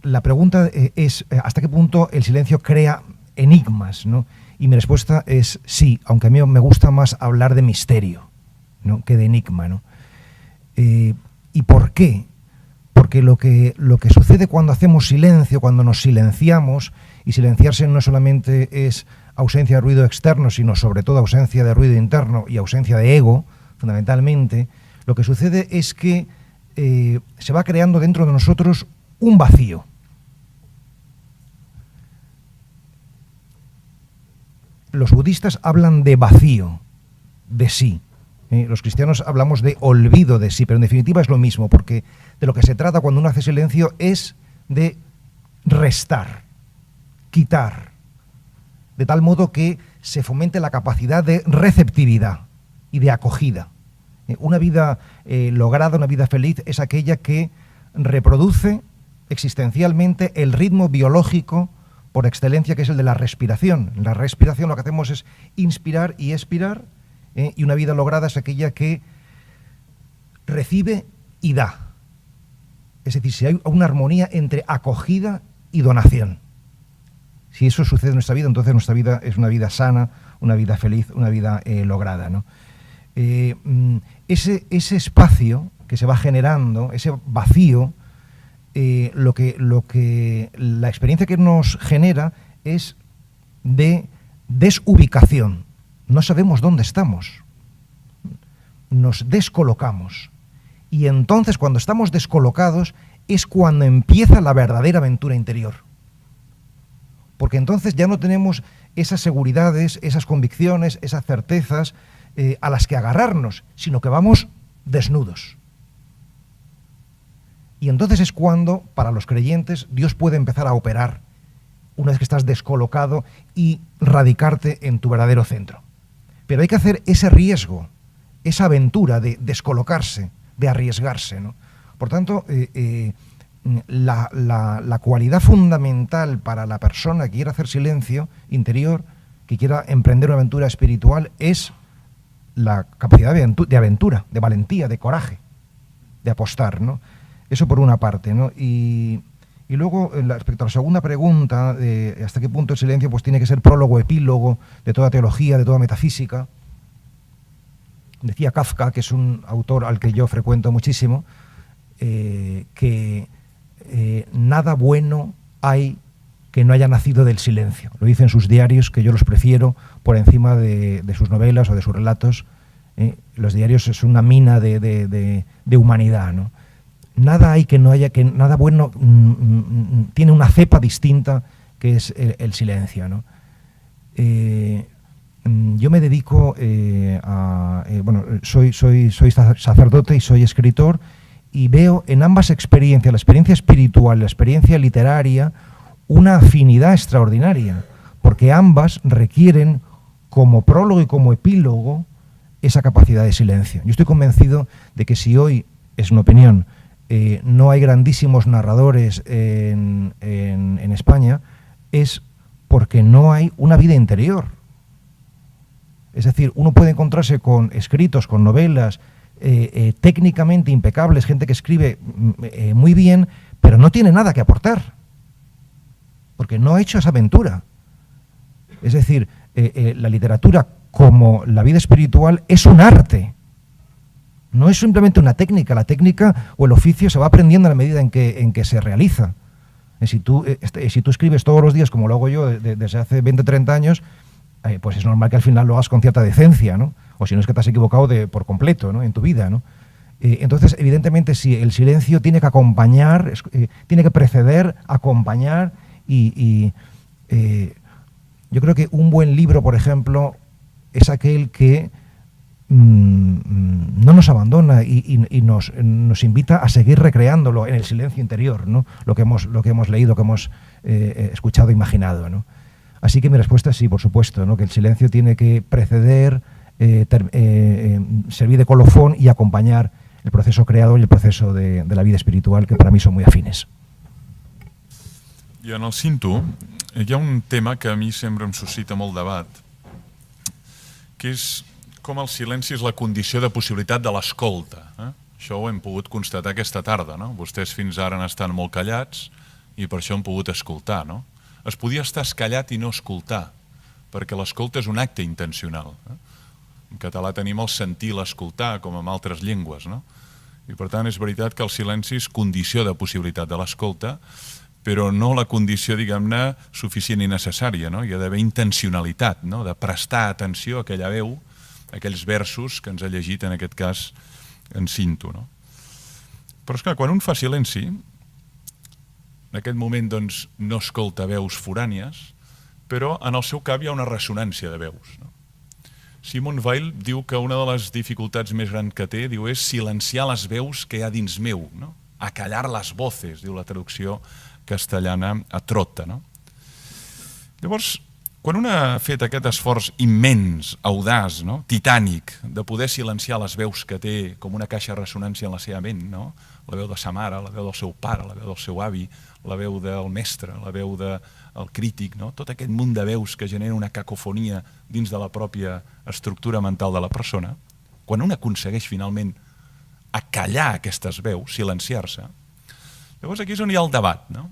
La pregunta es ¿hasta qué punto el silencio crea enigmas, ¿no? Y mi respuesta es sí, aunque a mí me gusta más hablar de misterio, ¿no?, que de enigma, ¿no? ¿Y por qué? Porque lo que sucede cuando hacemos silencio, cuando nos silenciamos, Y silenciarse no solamente es ausencia de ruido externo, sino sobre todo ausencia de ruido interno y ausencia de ego, fundamentalmente. Lo que sucede es que se va creando dentro de nosotros un vacío. Los budistas hablan de vacío, de sí. Los cristianos hablamos de olvido de sí, pero en definitiva es lo mismo, porque de lo que se trata cuando uno hace silencio es de restar, quitar, de tal modo que se fomente la capacidad de receptividad y de acogida. Una vida lograda, una vida feliz, es aquella que reproduce existencialmente el ritmo biológico por excelencia, que es el de la respiración. En la respiración lo que hacemos es inspirar y expirar, y una vida lograda es aquella que recibe y da. Es decir, si hay una armonía entre acogida y donación. Si eso sucede en nuestra vida, entonces nuestra vida es una vida sana, una vida feliz, una vida lograda, ¿no? Ese espacio que se va generando, ese vacío, la experiencia que nos genera es de desubicación. No sabemos dónde estamos. Nos descolocamos. Y entonces, cuando estamos descolocados, es cuando empieza la verdadera aventura interior. Porque entonces ya no tenemos esas seguridades, esas convicciones, esas certezas a las que agarrarnos, sino que vamos desnudos. Y entonces es cuando, para los creyentes, Dios puede empezar a operar una vez que estás descolocado y radicarte en tu verdadero centro. Pero hay que hacer ese riesgo, esa aventura de descolocarse, de arriesgarse, ¿no? Por tanto, la cualidad fundamental para la persona que quiera hacer silencio interior, que quiera emprender una aventura espiritual, es la capacidad de aventura, de valentía, de coraje, de apostar, ¿no? Eso por una parte, ¿no? Y luego, respecto a la segunda pregunta, de hasta qué punto el silencio pues tiene que ser prólogo, epílogo de toda teología, de toda metafísica, decía Kafka, que es un autor al que yo frecuento muchísimo, que nada bueno hay que no haya nacido del silencio. Lo dice en sus diarios, que yo los prefiero por encima de sus novelas o de sus relatos. Los diarios es una mina de humanidad, ¿no? Nada hay que no haya, que nada bueno tiene una cepa distinta, que es el silencio, ¿no? Yo me dedico soy sacerdote y soy escritor, y veo en ambas experiencias, la experiencia espiritual y la experiencia literaria, una afinidad extraordinaria, porque ambas requieren como prólogo y como epílogo esa capacidad de silencio. Yo estoy convencido de que si hoy, es una opinión, no hay grandísimos narradores en España, es porque no hay una vida interior. Es decir, uno puede encontrarse con escritos, con novelas técnicamente impecables, gente que escribe muy bien, pero no tiene nada que aportar, porque no ha hecho esa aventura. Es decir, la literatura, como la vida espiritual, es un arte. No es simplemente una técnica. La técnica o el oficio se va aprendiendo a la medida en que se realiza. Si tú escribes todos los días, como lo hago yo desde hace 20 o 30 años, pues es normal que al final lo hagas con cierta decencia, ¿no? O si no es que te has equivocado por completo, ¿no? En tu vida, ¿no? Entonces, evidentemente, sí, el silencio tiene que acompañar, tiene que preceder, acompañar, y yo creo que un buen libro, por ejemplo, es aquel que no nos abandona y nos invita a seguir recreándolo en el silencio interior, ¿no? Lo que hemos leído, lo que hemos escuchado, imaginado, ¿no? Así que mi respuesta es sí, por supuesto, ¿no? Que el silencio tiene que preceder, servir de colofón y acompañar el proceso creador y el proceso de la vida espiritual, que para mí son muy afines. I en el cinto hi ha un tema que a mi sempre em suscita molt debat, que és com el silenci és la condició de possibilitat de l'escolta. Això ho hem pogut constatar aquesta tarda, no? Vostès fins ara han estat molt callats i per això han pogut escoltar, no? Es podia estar escallat i no escoltar, perquè l'escolta és un acte intencional. En català tenim el sentir, l'escoltar, com en altres llengües, no? I per tant és veritat que el silenci és condició de possibilitat de l'escolta, però no la condició, diguem-ne, suficient i necessària, no? Hi ha d'haver intencionalitat, no? De prestar atenció a aquella veu, a aquells versos que ens ha llegit, en aquest cas, en Cinto, no? Però és clar, quan un fa silenci, en aquest moment doncs, no escolta veus forànies, però en el seu cap hi ha una ressonància de veus, no? Simone Weil diu que una de les dificultats més grans que té, diu, és silenciar les veus que hi ha dins meu, no? Acallar les voces, diu la traducció castellana a Trotta, no? Llavors, quan un ha fet aquest esforç immens, audaç, no? Titànic, de poder silenciar les veus que té com una caixa de ressonància en la seva ment, no? La veu de sa mare, la veu del seu pare, la veu del seu avi, la veu del mestre, la veu del crític, no? Tot aquest munt de veus que genera una cacofonia dins de la pròpia estructura mental de la persona, quan un aconsegueix finalment acallar aquestes veus, silenciar-se, llavors aquí és on hi ha el debat, no?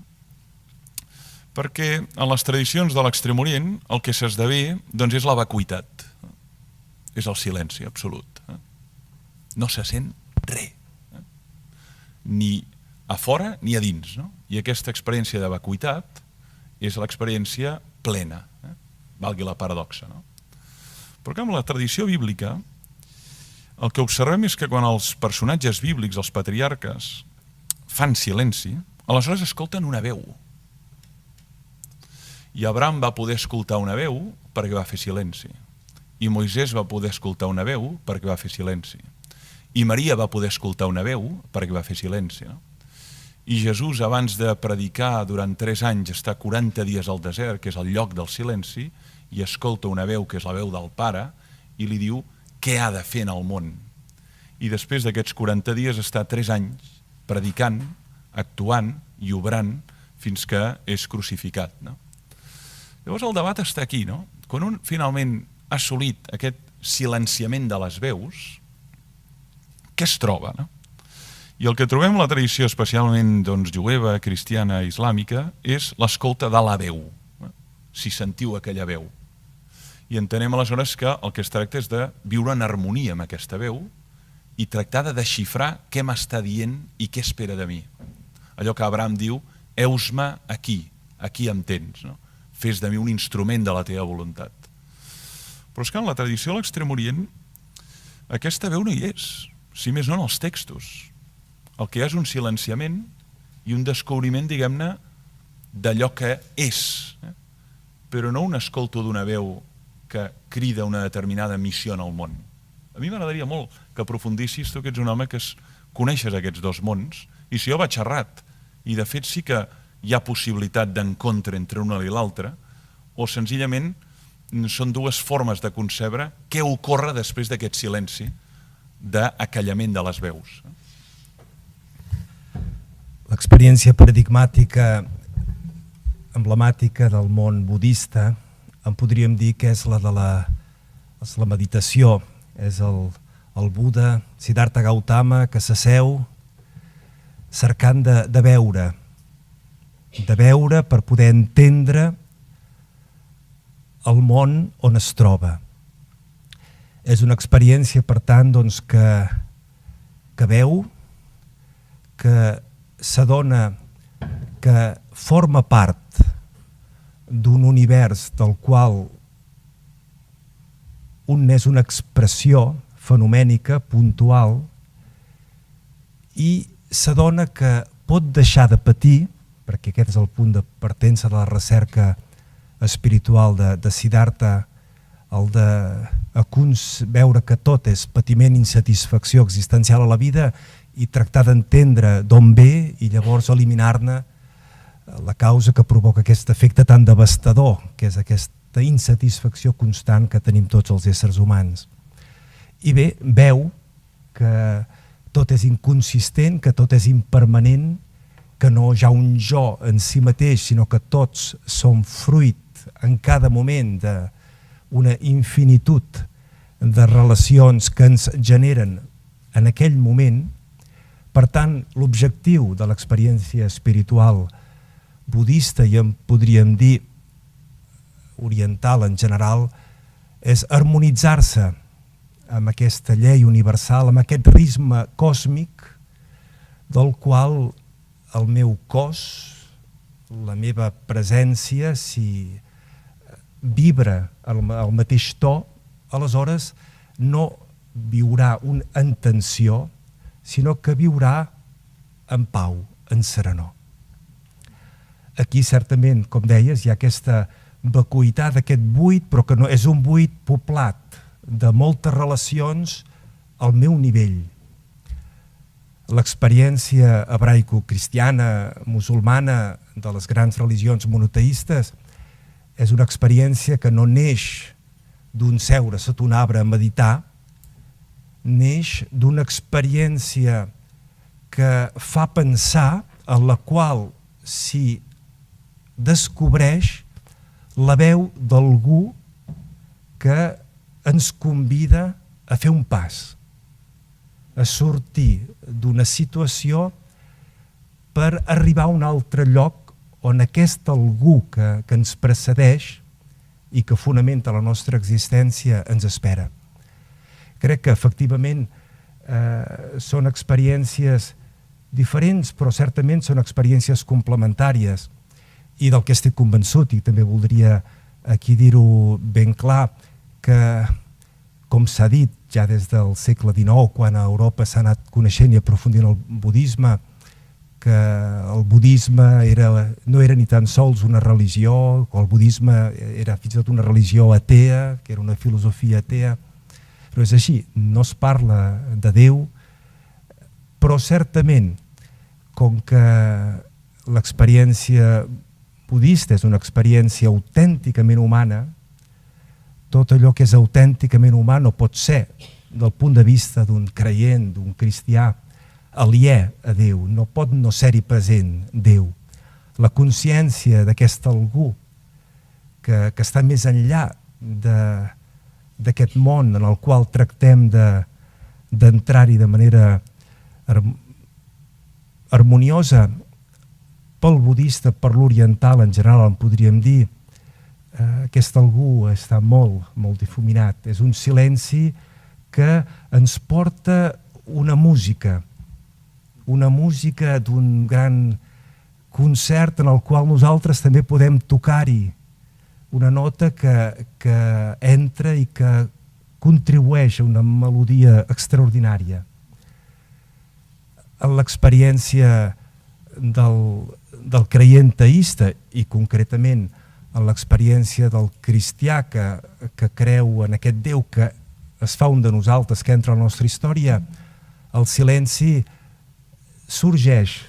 Perquè en les tradicions de l'Extrem Orient el que s'esdevé doncs, és la vacuïtat, és el silenci absolut. No se sent res, ni a fora ni a dins, no? I aquesta experiència de vacuïtat és l'experiència plena, valgui la paradoxa, no? Però que amb la tradició bíblica el que observem és que quan els personatges bíblics, els patriarques, fan silenci, aleshores escolten una veu. I Abraham va poder escoltar una veu perquè va fer silenci. I Moisès va poder escoltar una veu perquè va fer silenci. I Maria va poder escoltar una veu perquè va fer silenci, no? I Jesús, abans de predicar durant 3 anys, està 40 dies al desert, que és el lloc del silenci, i escolta una veu, que és la veu del Pare, i li diu què ha de fer en el món. I després d'aquests 40 dies està 3 anys predicant, actuant i obrant fins que és crucificat, no? Llavors el debat està aquí, no? Quan un finalment ha assolit aquest silenciament de les veus, què es troba, no? I el que trobem en la tradició especialment doncs, jueva, cristiana, islàmica, és l'escolta de la veu, si sentiu aquella veu. I entenem aleshores que el que es tracta és de viure en harmonia amb aquesta veu i tractar de desxifrar què m'està dient i què espera de mi. Allò que Abraham diu, heus-me aquí, aquí em tens, no? Fes de mi un instrument de la teva voluntat. Però és que en la tradició de l'Extrem Orient aquesta veu no hi és, si més no en els textos. El que hi ha és un silenciament i un descobriment, diguem-ne, d'allò que és, però no un escolto d'una veu que crida una determinada missió en el món. A mi m'agradaria molt que aprofundissis, tu que ets un home que coneixes aquests dos mons, i si jo vaig errat, i de fet sí que hi ha possibilitat d'encontre entre una i l'altra, o senzillament són dues formes de concebre què ocorre després d'aquest silenci d'acallament de les veus. L'experiència paradigmàtica emblemàtica del món budista en podríem dir que és la de la meditació, és el Buda Siddhartha Gautama que s'asseu cercant de veure per poder entendre el món on es troba. És una experiència, per tant, doncs, que veu, que s'adona que forma part d'un univers del qual un n'és una expressió fenomènica, puntual, i s'adona que pot deixar de patir, perquè aquest és el punt de partença de la recerca espiritual de Siddhartha, el de veure que tot és patiment i insatisfacció existencial a la vida i tractar d'entendre d'on ve i llavors eliminar-ne la causa que provoca aquest efecte tan devastador, que és aquesta insatisfacció constant que tenim tots els éssers humans. I bé, veu que tot és inconsistent, que tot és impermanent, que no hi ha un jo en si mateix, sinó que tots som fruit en cada moment d'una infinitud de relacions que ens generen en aquell moment. Per tant, l'objectiu de l'experiència espiritual budista, i en podríem dir oriental en general, és harmonitzar-se amb aquesta llei universal, amb aquest ritme còsmic del qual el meu cos, la meva presència, si vibra al mateix to, aleshores no viurà en tensió, sinó que viurà en pau, en serenor. Aquí, certament, com deies, hi ha aquesta vacuïtat, aquest buit, però que no és un buit poblat de moltes relacions al meu nivell. L'experiència hebraico-cristiana, musulmana, de les grans religions monoteistes, és una experiència que no neix d'un seure sota un arbre a meditar, neix d'una experiència que fa pensar, en la qual s'hi descobreix la veu d'algú que ens convida a fer un pas, a sortir d'una situació per arribar a un altre lloc on aquest algú que ens precedeix i que fonamenta la nostra existència ens espera. Crec que efectivament són experiències diferents, però certament són experiències complementàries, i del que estic convençut, i també voldria aquí dir-ho ben clar, que, com s'ha dit ja des del segle XIX, quan a Europa s'ha anat coneixent i aprofundint el budisme, que el budisme no era ni tan sols una religió, o el budisme era fins i tot una religió atea, que era una filosofia atea, però és així, no es parla de Déu, però certament, com que l'experiència budista és una experiència autènticament humana, tot allò que és autènticament humà no pot ser, del punt de vista d'un creient, d'un cristià, aliè a Déu, no pot no ser-hi present Déu. La consciència d'aquest algú que està més enllà d'aquest món en el qual tractem d'entrar-hi de manera harmoniosa, pel budista, per l'oriental en general, en podríem dir, aquest algú està molt difuminat. És un silenci que ens porta una música d'un gran concert en el qual nosaltres també podem tocar-hi una nota que entra i que contribueix a una melodia extraordinària. En l'experiència del creient teista i concretament en l'experiència del cristià que creu en aquest Déu que es fa un de nosaltres, que entra a la nostra història, el silenci sorgeix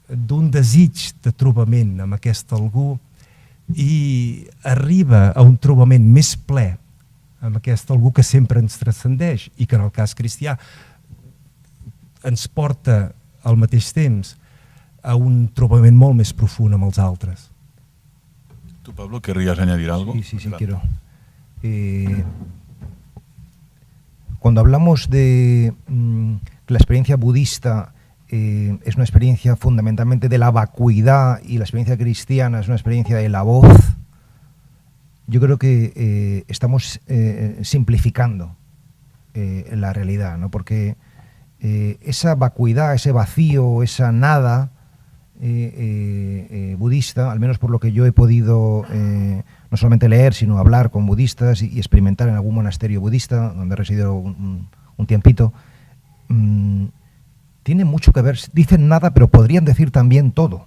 d'un desig de trobament amb aquest algú i arriba a un trobament més ple amb aquest algú que sempre ens transcendeix i que en el cas cristià ens porta al mateix temps a un trobament molt més profund amb els altres. ¿Tú, Pablo, querrías añadir algo? Sí, quiero. Cuando hablamos de que la experiencia budista es una experiencia fundamentalmente de la vacuidad y la experiencia cristiana es una experiencia de la voz, yo creo que estamos simplificando la realidad, ¿no? Porque esa vacuidad, ese vacío, esa nada budista, al menos por lo que yo he podido no solamente leer, sino hablar con budistas y experimentar en algún monasterio budista, donde he residido un tiempito, tiene mucho que ver. Dicen nada, pero podrían decir también todo,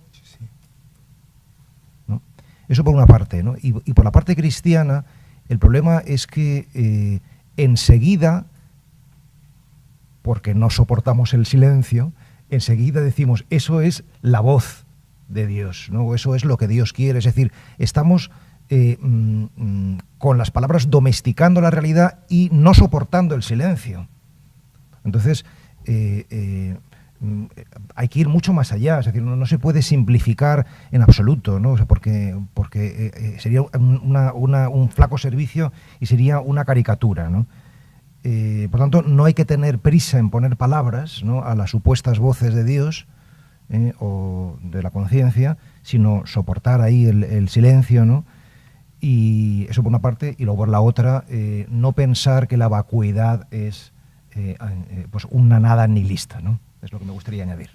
¿no? Eso por una parte, ¿no? Y por la parte cristiana, el problema es que enseguida, porque no soportamos el silencio, enseguida decimos, eso es la voz de Dios, ¿no? Eso es lo que Dios quiere. Es decir, estamos con las palabras domesticando la realidad y no soportando el silencio. Entonces, hay que ir mucho más allá, es decir, no se puede simplificar en absoluto, ¿no? O sea, porque sería un flaco servicio y sería una caricatura, ¿no? Por tanto, no hay que tener prisa en poner palabras, ¿no?, a las supuestas voces de Dios o de la conciencia, sino soportar ahí el silencio, ¿no? Y eso por una parte, y luego por la otra, no pensar que la vacuidad es pues una nada nihilista, ¿no? Es lo que me gustaría añadir.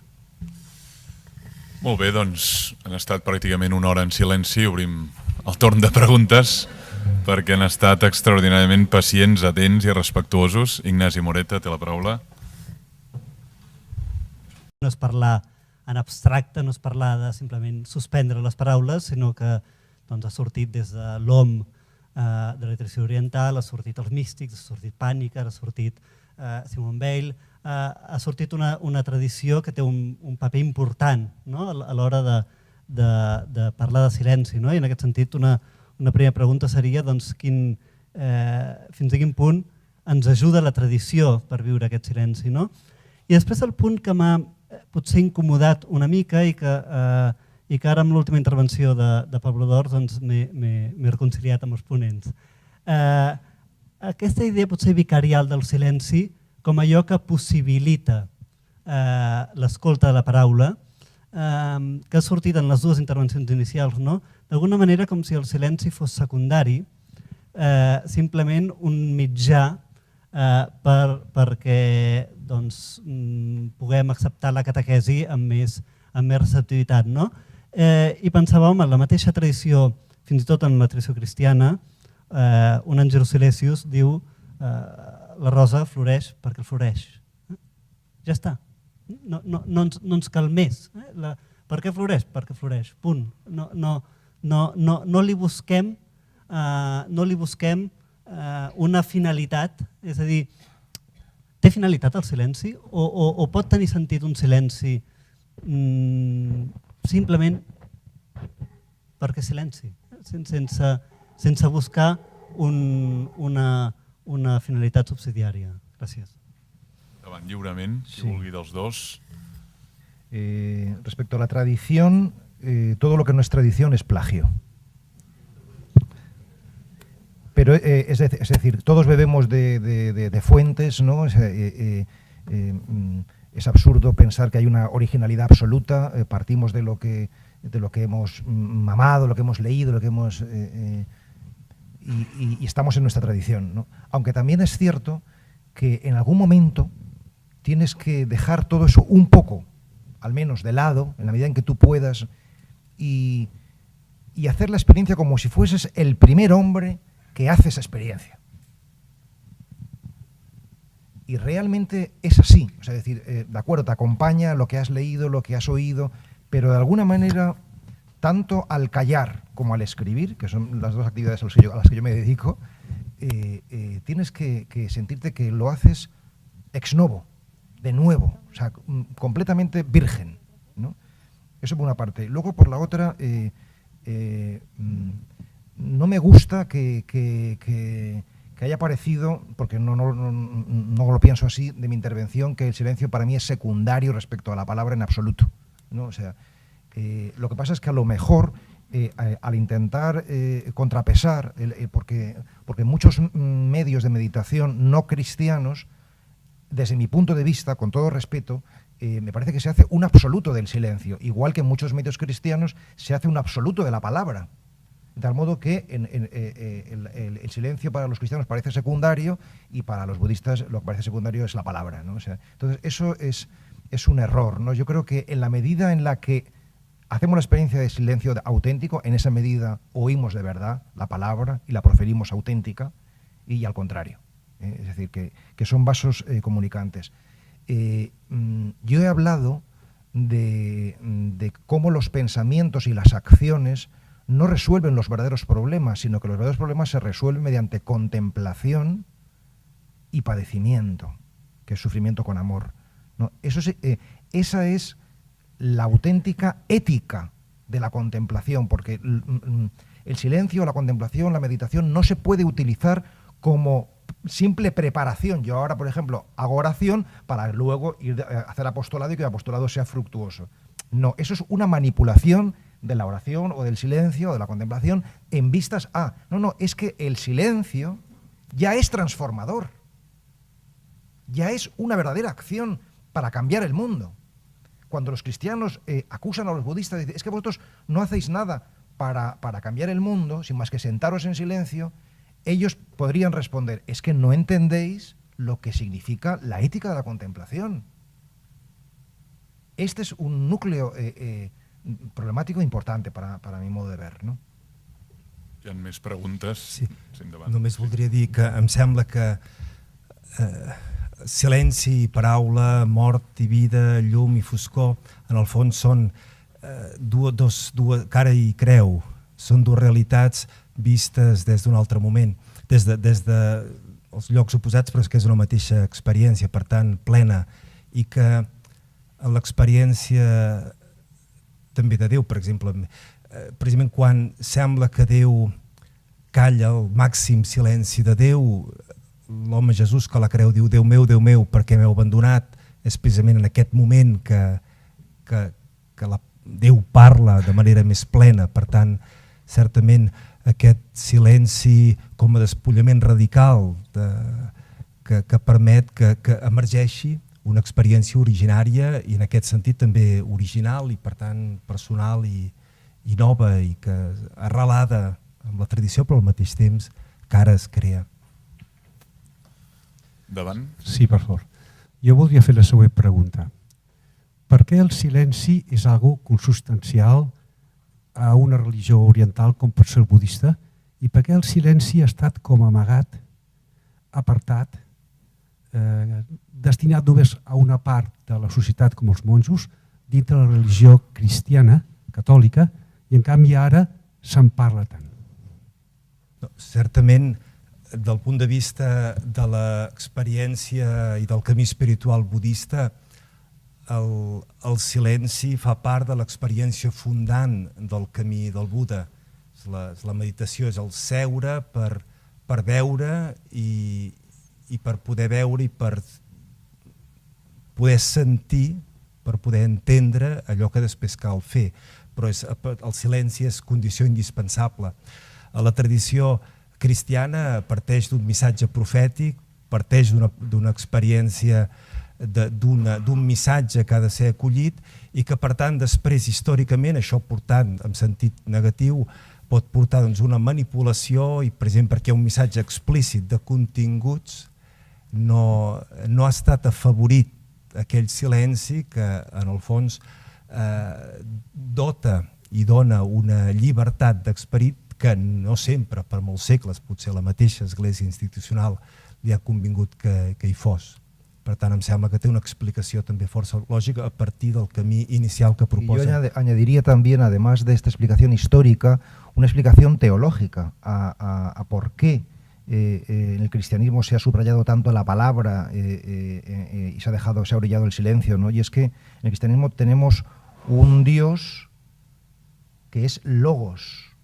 Molt bé, doncs han estat pràcticament una hora en silenci. Obrim el torn de preguntes perquè han estat extraordinàriament pacients, atents i respectuosos. Ignasi Moreta, té la paraula. No és parlar en abstracte, no és parlar de simplement suspendre les paraules, sinó que doncs, ha sortit des de l'OM de la tradició oriental, ha sortit els místics, ha sortit Pànica, ha sortit Simone Weil, ha sortit una tradició que té un paper important, no? A l'hora de parlar de silenci. No? I en aquest sentit una primera pregunta seria doncs, fins a quin punt ens ajuda la tradició per viure aquest silenci. No? I després el punt que m'ha potser incomodat una mica i que ara amb l'última intervenció de Pablo Dors doncs, m'he reconciliat amb els ponents. Aquesta idea potser vicarial del silenci com allò que possibilita l'escolta de la paraula, que ha sortit en les dues intervencions inicials, no? D'alguna manera com si el silenci fos secundari, simplement un mitjà perquè doncs, puguem acceptar la catequesi amb més receptivitat. No? I pensava, home, la mateixa tradició, fins i tot en la tradició cristiana, un Angelus Silesius diu la rosa floreix perquè floreix. Ja està. No ens cal més. Per què floreix? Perquè floreix. Punt. No li busquem una finalitat, és a dir, té finalitat el silenci o pot tenir sentit un silenci simplement perquè silenci, sense buscar una finalitat subsidiària. Gràcies. Davant lliurement, si vulgui dels dos. Respecto a la tradición, todo lo que no es tradición es plagio. Pero es decir, todos bebemos de fuentes, ¿no? Es absurdo pensar que hay una originalidad absoluta, partimos de lo que hemos mamado, lo que hemos leído, lo que hemos y estamos en nuestra tradición, ¿no? Aunque también es cierto que en algún momento tienes que dejar todo eso un poco, al menos de lado, en la medida en que tú puedas, y hacer la experiencia como si fueses el primer hombre que hace esa experiencia. Y realmente es así, o sea, es decir, de acuerdo, te acompaña lo que has leído, lo que has oído, pero de alguna manera, tanto al callar como al escribir, que son las dos actividades a las que yo me dedico, tienes que sentirte que lo haces ex novo, de nuevo, o sea, completamente virgen, ¿no? Eso por una parte. Luego, por la otra, no me gusta que haya parecido, porque no lo pienso así, de mi intervención, que el silencio para mí es secundario respecto a la palabra en absoluto, ¿no? O sea, lo que pasa es que a lo mejor, al intentar contrapesar, porque muchos medios de meditación no cristianos, desde mi punto de vista, con todo respeto, me parece que se hace un absoluto del silencio, igual que en muchos medios cristianos se hace un absoluto de la palabra. De tal modo que el silencio para los cristianos parece secundario y para los budistas lo que parece secundario es la palabra, ¿no? O sea, entonces eso es un error, ¿no? Yo creo que en la medida en la que hacemos la experiencia de silencio auténtico, en esa medida oímos de verdad la palabra y la proferimos auténtica, y al contrario. Es decir, que son vasos comunicantes. Yo he hablado de cómo los pensamientos y las acciones no resuelven los verdaderos problemas, sino que los verdaderos problemas se resuelven mediante contemplación y padecimiento, que es sufrimiento con amor, ¿no? Esa es la auténtica ética de la contemplación, porque el silencio, la contemplación, la meditación no se puede utilizar como simple preparación. Yo ahora, por ejemplo, hago oración para luego ir a hacer apostolado y que el apostolado sea fructuoso. No, eso es una manipulación de la oración o del silencio o de la contemplación en vistas a... No, es que el silencio ya es transformador. Ya es una verdadera acción para cambiar el mundo. Cuando los cristianos acusan a los budistas, dicen, es que vosotros no hacéis nada para cambiar el mundo, sin más que sentaros en silencio, ellos podrían responder, es que no entendéis lo que significa la ética de la contemplación. Este es un núcleo problemático e importante para mi modo de ver, ¿no? Hi ha més preguntes? Sí. Endavant. Només voldria dir que em sembla que silenci, paraula, mort i vida, llum i foscor, en el fons són dues cara i creu, són dues realitats vistes des d'un altre moment, des de els llocs oposats, però és que és una mateixa experiència, per tant, plena, i que l'experiència també de Déu, per exemple, precisament quan sembla que Déu calla, el màxim silenci de Déu, l'home Jesús que a la creu diu Déu meu, per què m'heu abandonat? És precisament en aquest moment que Déu parla de manera més plena. Per tant, certament aquest silenci com a despullament radical que permet que emergeixi una experiència originària i en aquest sentit també original i per tant personal i nova i que arrelada amb la tradició però al mateix temps que ara es crea. Davant. Sí, per favor. Jo voldria fer la següent pregunta. Per què el silenci és algo consubstancial a una religió oriental com per ser budista i per què el silenci ha estat com amagat, apartat, destinat només a una part de la societat com els monjos dintre la religió cristiana, catòlica, i en canvi ara se'n parla tant? No, certament, del punt de vista de l'experiència i del camí espiritual budista, el silenci fa part de l'experiència fundant del camí del Buda. És la meditació, és el seure per veure i per poder veure i per poder sentir, per poder entendre allò que després cal fer. Però el silenci és condició indispensable. La tradició cristiana parteix d'un missatge profètic, parteix d'una experiència, d'un missatge que ha de ser acollit i que per tant després històricament això portant en sentit negatiu pot portar una manipulació i per exemple perquè hi ha un missatge explícit de continguts no ha estat afavorit aquell silenci que en el fons dota i dona una llibertat d'esperit que no sempre, per molts segles, potser la mateixa església institucional li ha convingut que hi fos. Per tant, em sembla que té una explicació també força lògica a partir del camí inicial que proposa. Y yo añadiría también, además de esta explicación histórica, una explicación teológica a por qué en el cristianismo se ha subrayado tanto la palabra y se ha orillado el silencio, ¿no? Y es que en el cristianismo tenemos un Dios que es logos,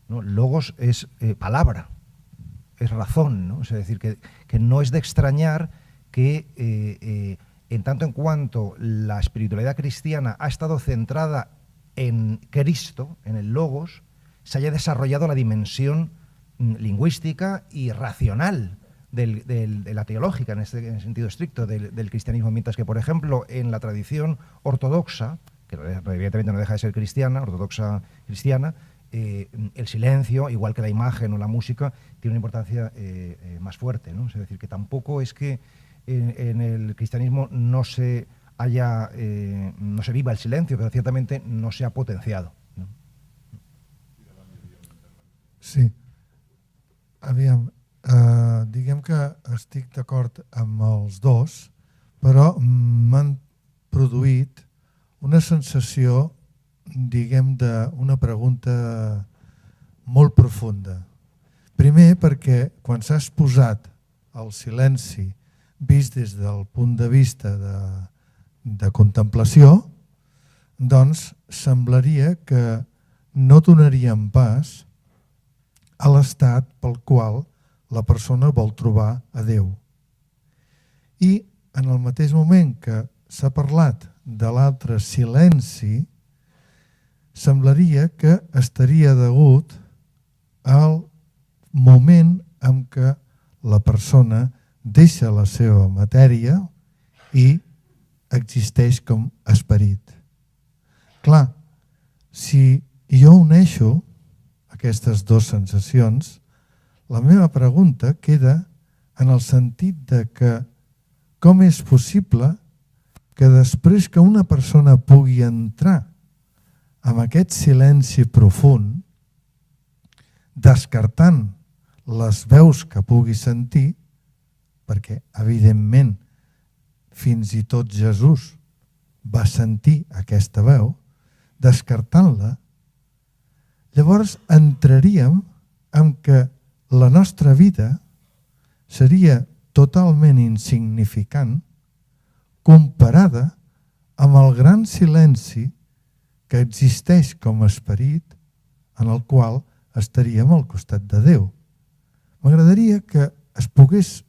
¿no? Logos es palabra, es razón, ¿no? Es decir, que no es de extrañar que en tanto en cuanto la espiritualidad cristiana ha estado centrada en Cristo, en el Logos, se haya desarrollado la dimensión lingüística y racional de la teológica, en el sentido estricto del cristianismo, mientras que, por ejemplo, en la tradición ortodoxa, que evidentemente no deja de ser cristiana, ortodoxa cristiana, el silencio, igual que la imagen o la música, tiene una importancia más fuerte, ¿no? Es decir, que tampoco es que en el cristianismo no se viva el silencio, però ciertamente no se ha potenciado, ¿no? Sí. Aviam, diguem que estic d'acord amb els dos, però m'han produït una sensació, diguem, d'una pregunta molt profunda. Primer perquè quan s'ha exposat el silenci vist des del punt de vista de contemplació, doncs semblaria que no donaríem pas a l'estat pel qual la persona vol trobar a Déu. I en el mateix moment que s'ha parlat de l'altre silenci, semblaria que estaria degut al moment en què la persona deixa la seva matèria i existeix com esperit. Clar, si jo uneixo aquestes dues sensacions, la meva pregunta queda en el sentit de que com és possible que després que una persona pugui entrar amb aquest silenci profund, descartant les veus que pugui sentir, perquè, evidentment, fins i tot Jesús va sentir aquesta veu, descartant-la, llavors entraríem en que la nostra vida seria totalment insignificant comparada amb el gran silenci que existeix com a esperit en el qual estaríem al costat de Déu. M'agradaria que es pogués,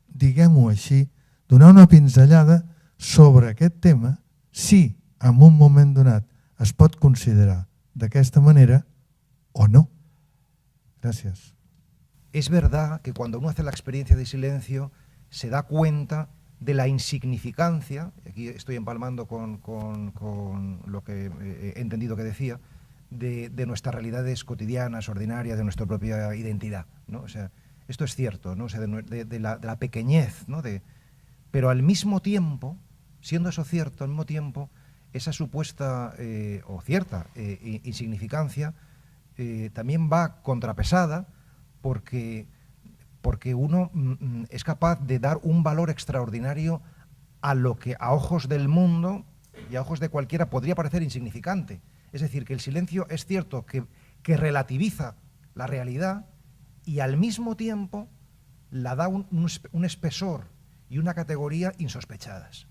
diguem-ho així, donar una pinzellada sobre aquest tema, si en un moment donat es pot considerar d'aquesta manera o no. Gracias. Es verdad que cuando uno hace la experiencia de silencio se da cuenta de la insignificancia, aquí estoy empalmando con lo que he entendido que decía, de nuestras realidades cotidianas, ordinarias, de nuestra propia identidad, ¿no? O sea, esto es cierto, ¿no? O sea, de la pequeñez, ¿no? Pero al mismo tiempo, siendo eso cierto, al mismo tiempo, esa supuesta o cierta insignificancia también va contrapesada porque uno es capaz de dar un valor extraordinario a lo que a ojos del mundo y a ojos de cualquiera podría parecer insignificante. Es decir, que el silencio es cierto que relativiza la realidad y al mismo tiempo la da un espesor y una categoría insospechadas.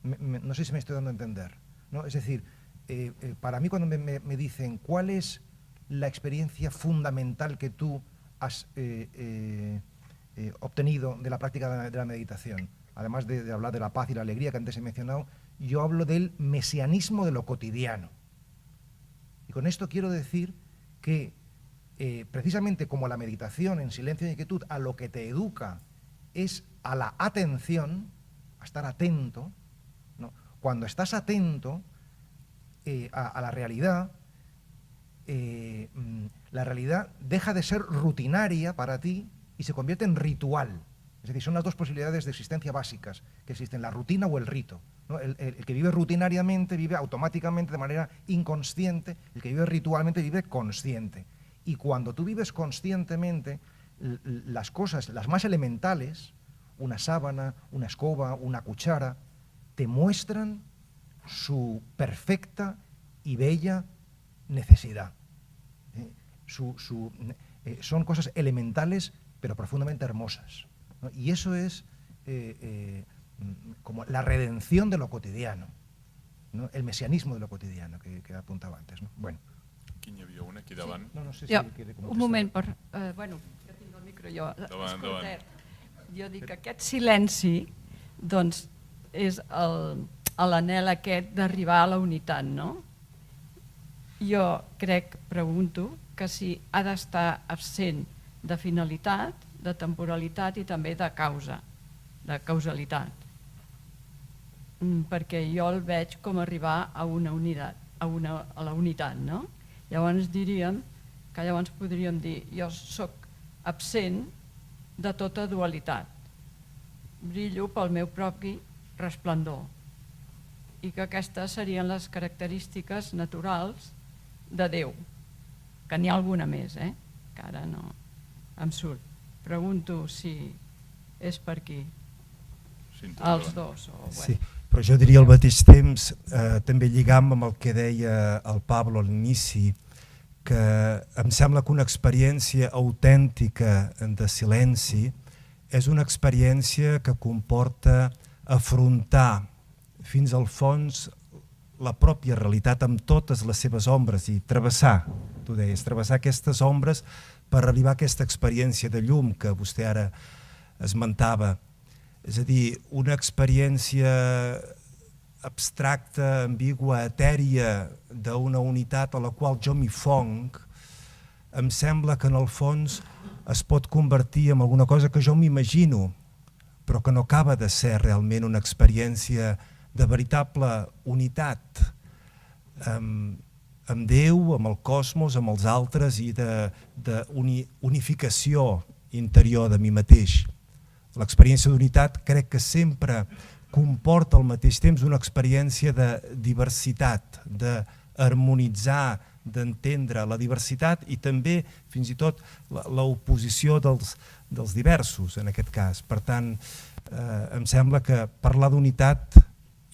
No sé si me estoy dando a entender, ¿no? Es decir, para mí cuando me dicen cuál es la experiencia fundamental que tú has obtenido de la práctica de la meditación, además de hablar de la paz y la alegría que antes he mencionado, yo hablo del mesianismo de lo cotidiano. Y con esto quiero decir que precisamente como la meditación en silencio y quietud a lo que te educa es a la atención, a estar atento, ¿no? Cuando estás atento a la realidad deja de ser rutinaria para ti y se convierte en ritual. Es decir, son las dos posibilidades de existencia básicas que existen, la rutina o el rito, ¿no? El que vive rutinariamente vive automáticamente de manera inconsciente, el que vive ritualmente vive consciente. Y cuando tú vives conscientemente, las cosas, las más elementales, una sábana, una escoba, una cuchara, te muestran su perfecta y bella necesidad. Son cosas elementales pero profundamente hermosas, ¿no? Y eso es como la redención de lo cotidiano, ¿no? El mesianismo de lo cotidiano que apuntava antes, ¿no? Bueno. Aquí n'hi havia una aquí davant. Sí. No sé si un moment, bueno, jo tinc el micro jo. Endavant. Jo dic que aquest silenci doncs, és l'anhel aquest d'arribar a la unitat, no? Jo crec, pregunto, que si ha d'estar absent de finalitat, de temporalitat i també de causa, de causalitat. Perquè jo el veig com arribar a una unitat, a la unitat, no? Llavors diríem que llavors podríem dir jo sóc absent de tota dualitat, brillo pel meu propi resplendor i que aquestes serien les característiques naturals de Déu, que n'hi ha alguna més, que ara no em surt. Pregunto si és per aquí, els dos. Sí, però jo diria al mateix temps, també lligam amb el que deia el Pablo a l'inici, que em sembla que una experiència autèntica de silenci és una experiència que comporta afrontar fins al fons la pròpia realitat amb totes les seves ombres i travessar, tu deies, travessar aquestes ombres per arribar a aquesta experiència de llum que vostè ara esmentava. És a dir, una experiència abstracta, ambigua, etèria d'una unitat a la qual jo m'hi fonc, em sembla que en el fons es pot convertir en alguna cosa que jo m'imagino, però que no acaba de ser realment una experiència de veritable unitat amb Déu, amb el cosmos, amb els altres i d'unificació interior de mi mateix. L'experiència d'unitat crec que sempre comporta al mateix temps una experiència de diversitat, d'harmonitzar, d'entendre la diversitat i també, fins i tot, l'oposició dels diversos, en aquest cas. Per tant, em sembla que parlar d'unitat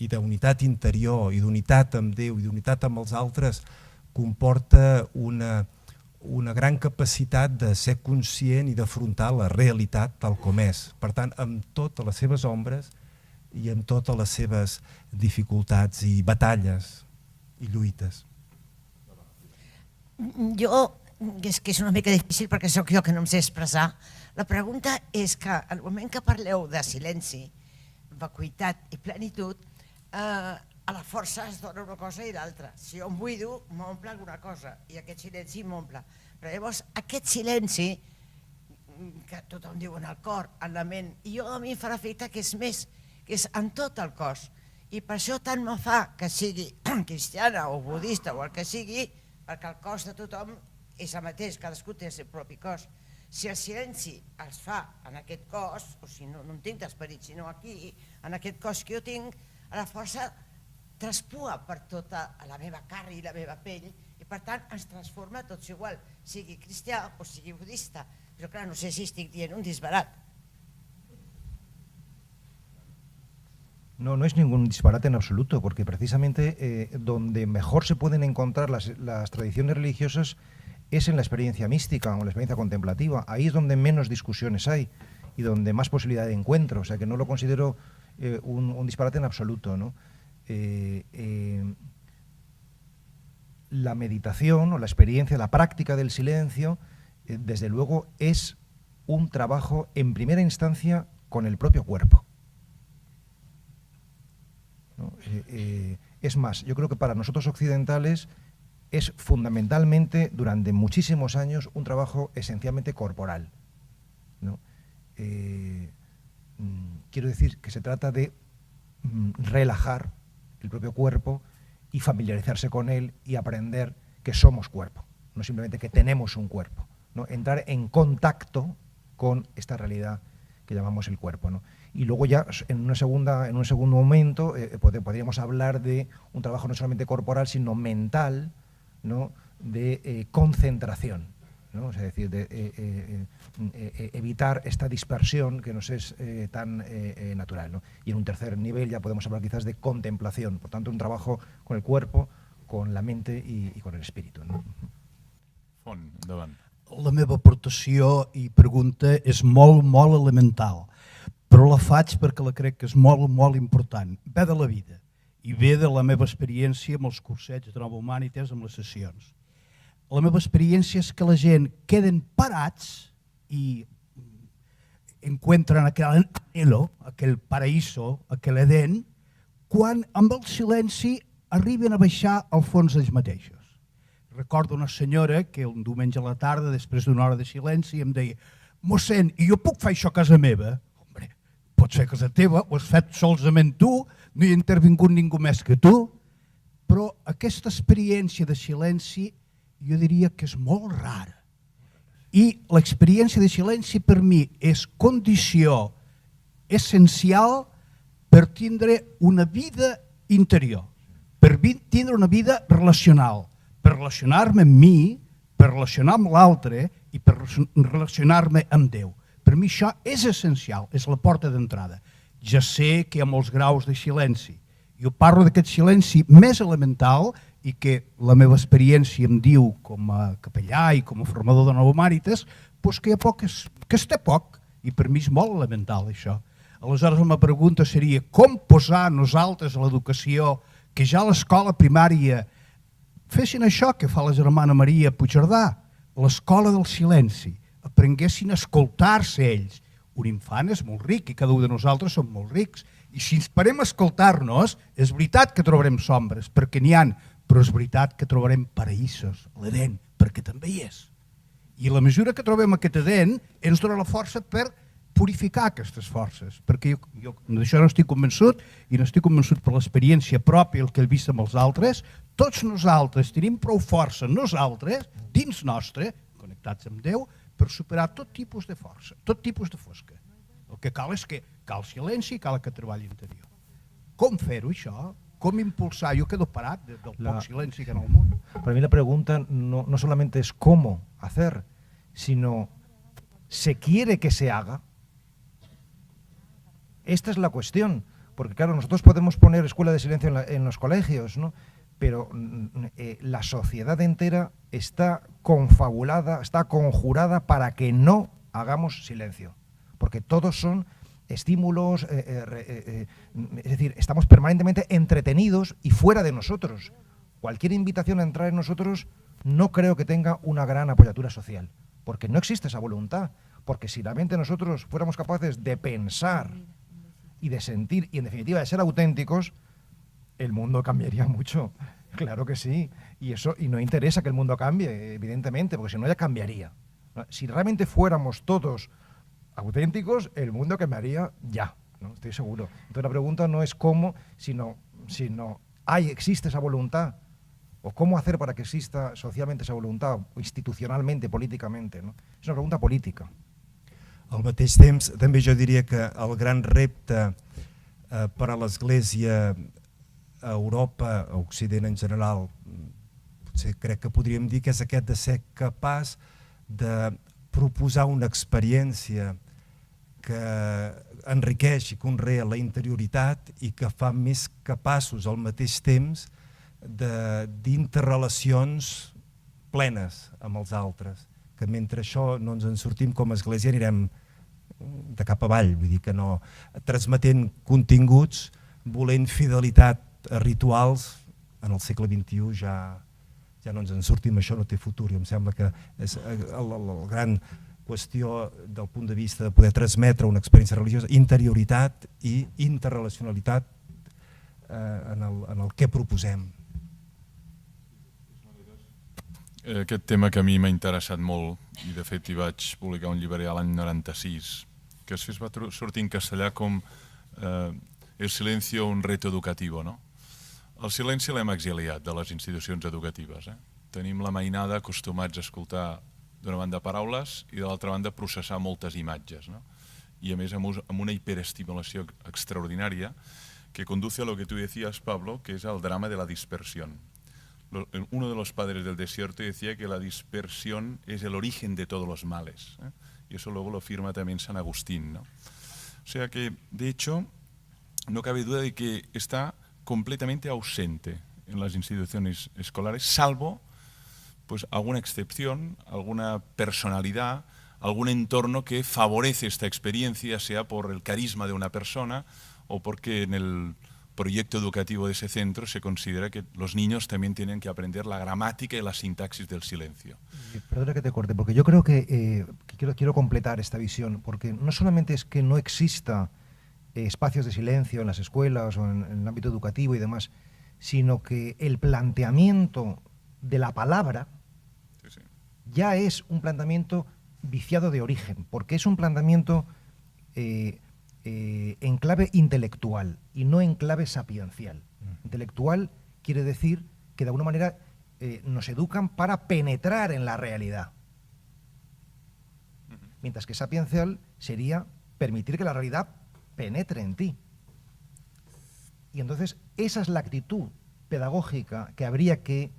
i d'unitat interior i d'unitat amb Déu i d'unitat amb els altres comporta una gran capacitat de ser conscient i d'afrontar la realitat tal com és. Per tant, amb totes les seves ombres i amb totes les seves dificultats i batalles i lluites. Jo, és que és una mica difícil perquè sóc jo que no em sé expressar. La pregunta és que al moment que parleu de silenci, vacuïtat i plenitud, a la força es dona una cosa i l'altra. Si jo em buido, m'omple alguna cosa i aquest silenci m'omple. Però llavors aquest silenci, que tothom diu en el cor, en la ment, i a mi em fa l'efecte que és més, que és en tot el cos. I per això tant me fa que sigui cristiana o budista o el que sigui, perquè el cos de tothom és el mateix, cadascú té el seu propi cos. Si el silenci es fa en aquest cos, o si no en tinc d'esperit, sinó aquí, en aquest cos que jo tinc, a la força traspua per tota la meva carn i la meva pell i per tant ens transforma tots igual, sigui cristià o sigui budista. Però clar, no sé si estic dient un disbarat. No, no es ningún disparate en absoluto, porque precisamente donde mejor se pueden encontrar las tradiciones religiosas es en la experiencia mística o en la experiencia contemplativa. Ahí es donde menos discusiones hay y donde más posibilidad de encuentro. O sea que no lo considero un disparate en absoluto, ¿no? La meditación o la experiencia, la práctica del silencio, desde luego es un trabajo en primera instancia con el propio cuerpo, ¿no? Es más, yo creo que para nosotros occidentales es fundamentalmente, durante muchísimos años, un trabajo esencialmente corporal, ¿no? Quiero decir que se trata de relajar el propio cuerpo y familiarizarse con él y aprender que somos cuerpo, no simplemente que tenemos un cuerpo, ¿no? Entrar en contacto con esta realidad que llamamos el cuerpo, ¿no? Y luego ya en un segundo momento podríamos hablar de un trabajo no solamente corporal sino mental, ¿no? De concentración, ¿no? O sea, es decir, de evitar esta dispersión que nos es tan natural, ¿no? Y en un tercer nivel ya podemos hablar quizás de contemplación, por tanto un trabajo con el cuerpo, con la mente y con el espíritu, ¿no? Font, endavant. La meva aportació i pregunta és molt elemental, però la faig perquè la crec que és molt important. Ve de la vida i ve de la meva experiència amb els cursets de Nova Humanitas, amb les sessions. La meva experiència és que la gent queden parats i encuentren aquell anhelo, aquell paraíso, aquell Edén, quan amb el silenci arriben a baixar al fons ells mateixos. Recordo una senyora que un diumenge a la tarda, després d'una hora de silenci, em deia: mossèn, i jo puc fer això a casa meva? Hombre, pots fer a casa teva, ho has fet solament tu, no hi ha intervingut ningú més que tu, però aquesta experiència de silenci jo diria que és molt rara. I l'experiència de silenci per mi és condició essencial per tindre una vida interior, per tindre una vida relacional, per relacionar-me amb mi, per relacionar amb l'altre i per relacionar-me amb Déu. Per mi això és essencial, és la porta d'entrada. Ja sé que hi ha molts graus de silenci. Jo parlo d'aquest silenci més elemental i que la meva experiència em diu com a capellà i com a formador de Nova Humanitas, que hi ha poc, que es té poc, i per mi és molt elemental això. Aleshores la meva pregunta seria com posar nosaltres a l'educació, que ja a l'escola primària fessin això que fa la germana Maria Puigcerdà, l'escola del silenci, aprenguessin a escoltar-se ells. Un infant és molt ric i cada un de nosaltres som molt rics. I si ens parem a escoltar-nos, és veritat que trobarem sombres, perquè n'hi ha, però és veritat que trobarem paraïssos, l'Edén, perquè també hi és. I a la mesura que trobem aquest Edén, ens dona la força per purificar aquestes forces, perquè jo d'això no estic convençut i no estic convençut per l'experiència pròpia, el que he vist amb els altres. Tots nosaltres tenim prou força, nosaltres, dins nostre, connectats amb Déu, per superar tot tipus de força, tot tipus de fosca. El que cal és que cal silenci i cal que treballi interior. Com fer-ho, això? Com impulsar? Jo quedo parat del poc silenci que en el món. Para mí la pregunta no solamente es cómo hacer, sino ¿se quiere que se haga? Esta es la cuestión, porque claro, nosotros podemos poner escuela de silencio en los colegios, ¿no? Pero la sociedad entera está confabulada, está conjurada para que no hagamos silencio, porque todos son estímulos, es decir, estamos permanentemente entretenidos y fuera de nosotros. Cualquier invitación a entrar en nosotros no creo que tenga una gran apoyatura social, porque no existe esa voluntad, porque si realmente nosotros fuéramos capaces de pensar y de sentir y en definitiva de ser auténticos, el mundo cambiaría mucho, claro que sí, y no interesa que el mundo cambie, evidentemente, porque si no ya cambiaría. Si realmente fuéramos todos auténticos, el mundo cambiaría ya, ¿no? Estoy seguro. Entonces la pregunta no es cómo, sino existe esa voluntad, o cómo hacer para que exista socialmente esa voluntad, institucionalmente, políticamente, no? És una pregunta política. Al mateix temps, també jo diria que el gran repte per a l'Església a Europa, a Occident en general, potser crec que podríem dir que és aquest de ser capaç de proposar una experiència que enriqueix i conrea la interioritat i que fa més capaços al mateix temps d'interrelacions plenes amb els altres, que mentre això no ens en sortim com a església anirem de cap avall, vull dir que no, transmetent continguts, volent fidelitat a rituals, en el segle XXI ja no ens en sortim, això no té futur, i em sembla que és la gran qüestió del punt de vista de poder transmetre una experiència religiosa, interioritat i interrelacionalitat en el que proposem. Aquest tema que a mi m'ha interessat molt, i de fet hi vaig publicar un llibre l'any 96, que es va sortir en castellà com El silencio, un reto educativo, no? El silenci l'hem exiliat de les institucions educatives. Tenim la mainada acostumats a escoltar d'una banda paraules i de l'altra banda processar moltes imatges, no? I a més amb una hiperestimulació extraordinària que conduce a lo que tú decías, Pablo, que es al drama de la dispersión. Uno de los padres del desierto decía que la dispersión es el origen de todos los males, y eso luego lo firma también San Agustín, ¿no? O sea que, de hecho, no cabe duda de que está completamente ausente en las instituciones escolares, salvo pues alguna excepción, alguna personalidad, algún entorno que favorece esta experiencia, sea por el carisma de una persona o porque en el proyecto educativo de ese centro se considera que los niños también tienen que aprender la gramática y la sintaxis del silencio. Perdona que te corte, porque yo creo que quiero completar esta visión, porque no solamente es que no exista espacios de silencio en las escuelas o en el ámbito educativo y demás, sino que el planteamiento de la palabra ya es un planteamiento viciado de origen, porque es un planteamiento en clave intelectual y no en clave sapiencial. Intelectual quiere decir que de alguna manera nos educan para penetrar en la realidad, mientras que sapiencial sería permitir que la realidad penetre en ti. Y entonces esa es la actitud pedagógica que habría que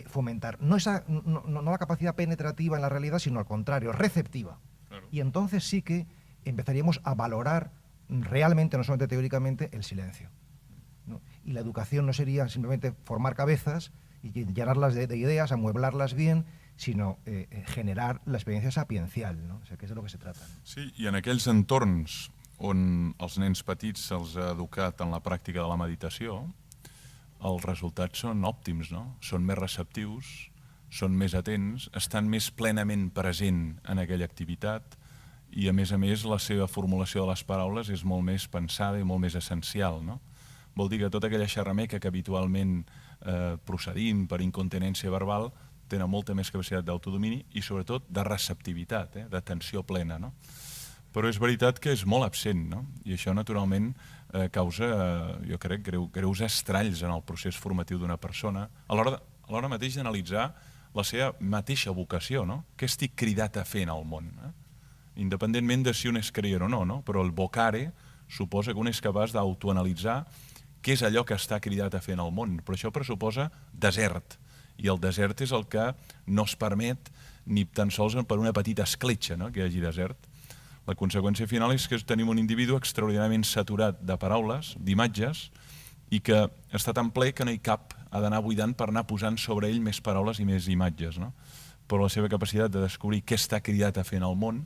fomentar. No la capacidad penetrativa en la realidad, sino al contrario, receptiva. Claro. Y entonces sí que empezaríamos a valorar realmente, no solamente teóricamente, el silencio, ¿no? Y la educación no sería simplemente formar cabezas y llenarlas de ideas, amueblarlas bien, sino generar la experiencia sapiencial, ¿no? O sea, que és de lo que se trata. Sí, i en aquells entorns on els nens petits se'ls ha educat en la pràctica de la meditació, els resultats són òptims, no? Són més receptius, són més atents, estan més plenament present en aquella activitat i, a més, la seva formulació de les paraules és molt més pensada i molt més essencial, no? Vol dir que tota aquella xerrameca que habitualment procedim per incontinència verbal tenen molta més capacitat d'autodomini i, sobretot, de receptivitat, d'atenció plena, no? Però és veritat que és molt absent, no? I això, naturalment, causa, jo crec, greus estralls en el procés formatiu d'una persona, a l'hora mateix d'analitzar la seva mateixa vocació, no? Què estic cridat a fer en el món? Independentment de si un és creient o no, però el vocare suposa que un és capaç d'autoanalitzar què és allò que està cridat a fer en el món, però això pressuposa desert, i el desert és el que no es permet ni tan sols per una petita escletxa, no?, que hi hagi desert. La conseqüència final és que tenim un individu extraordinàriament saturat de paraules, d'imatges, i que està tan ple que no hi cap, ha d'anar buidant per anar posant sobre ell més paraules i més imatges, no? Però la seva capacitat de descobrir què està cridat a fer en el món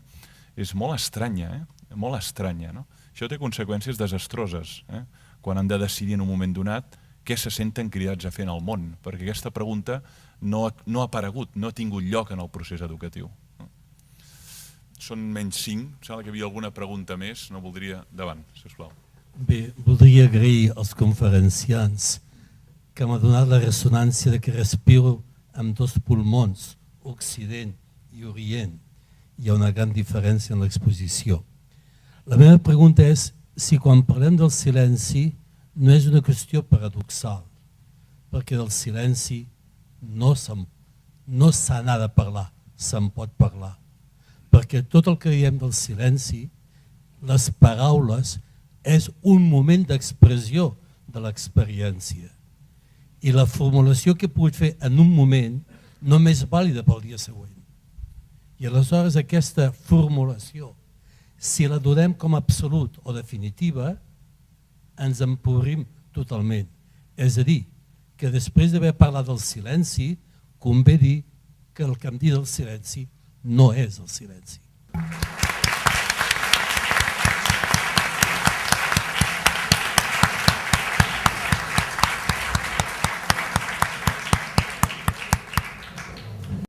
és molt estranya, molt estranya, no? Això té conseqüències desastroses, quan han de decidir en un moment donat què se senten cridats a fer en el món, perquè aquesta pregunta no ha aparegut, no ha tingut lloc en el procés educatiu. Són menys 5, sembla que hi havia alguna pregunta més, no voldria... Davant, sisplau. Bé, voldria agrair als conferenciants que m'ha donat la ressonància de que respiro amb dos pulmons, Occident i Orient. Hi ha una gran diferència en l'exposició. La meva pregunta és si quan parlem del silenci no és una qüestió paradoxal, perquè del silenci no se n'ha de parlar, se'n pot parlar. Perquè tot el que diem del silenci, les paraules, és un moment d'expressió de l'experiència. I la formulació que he pogut fer en un moment no m'és vàlida pel dia següent. I aleshores aquesta formulació, si la donem com absolut o definitiva, ens empobrim totalment. És a dir, que després d'haver parlat del silenci, convé dir que el que em diu del silenci no és el silenci.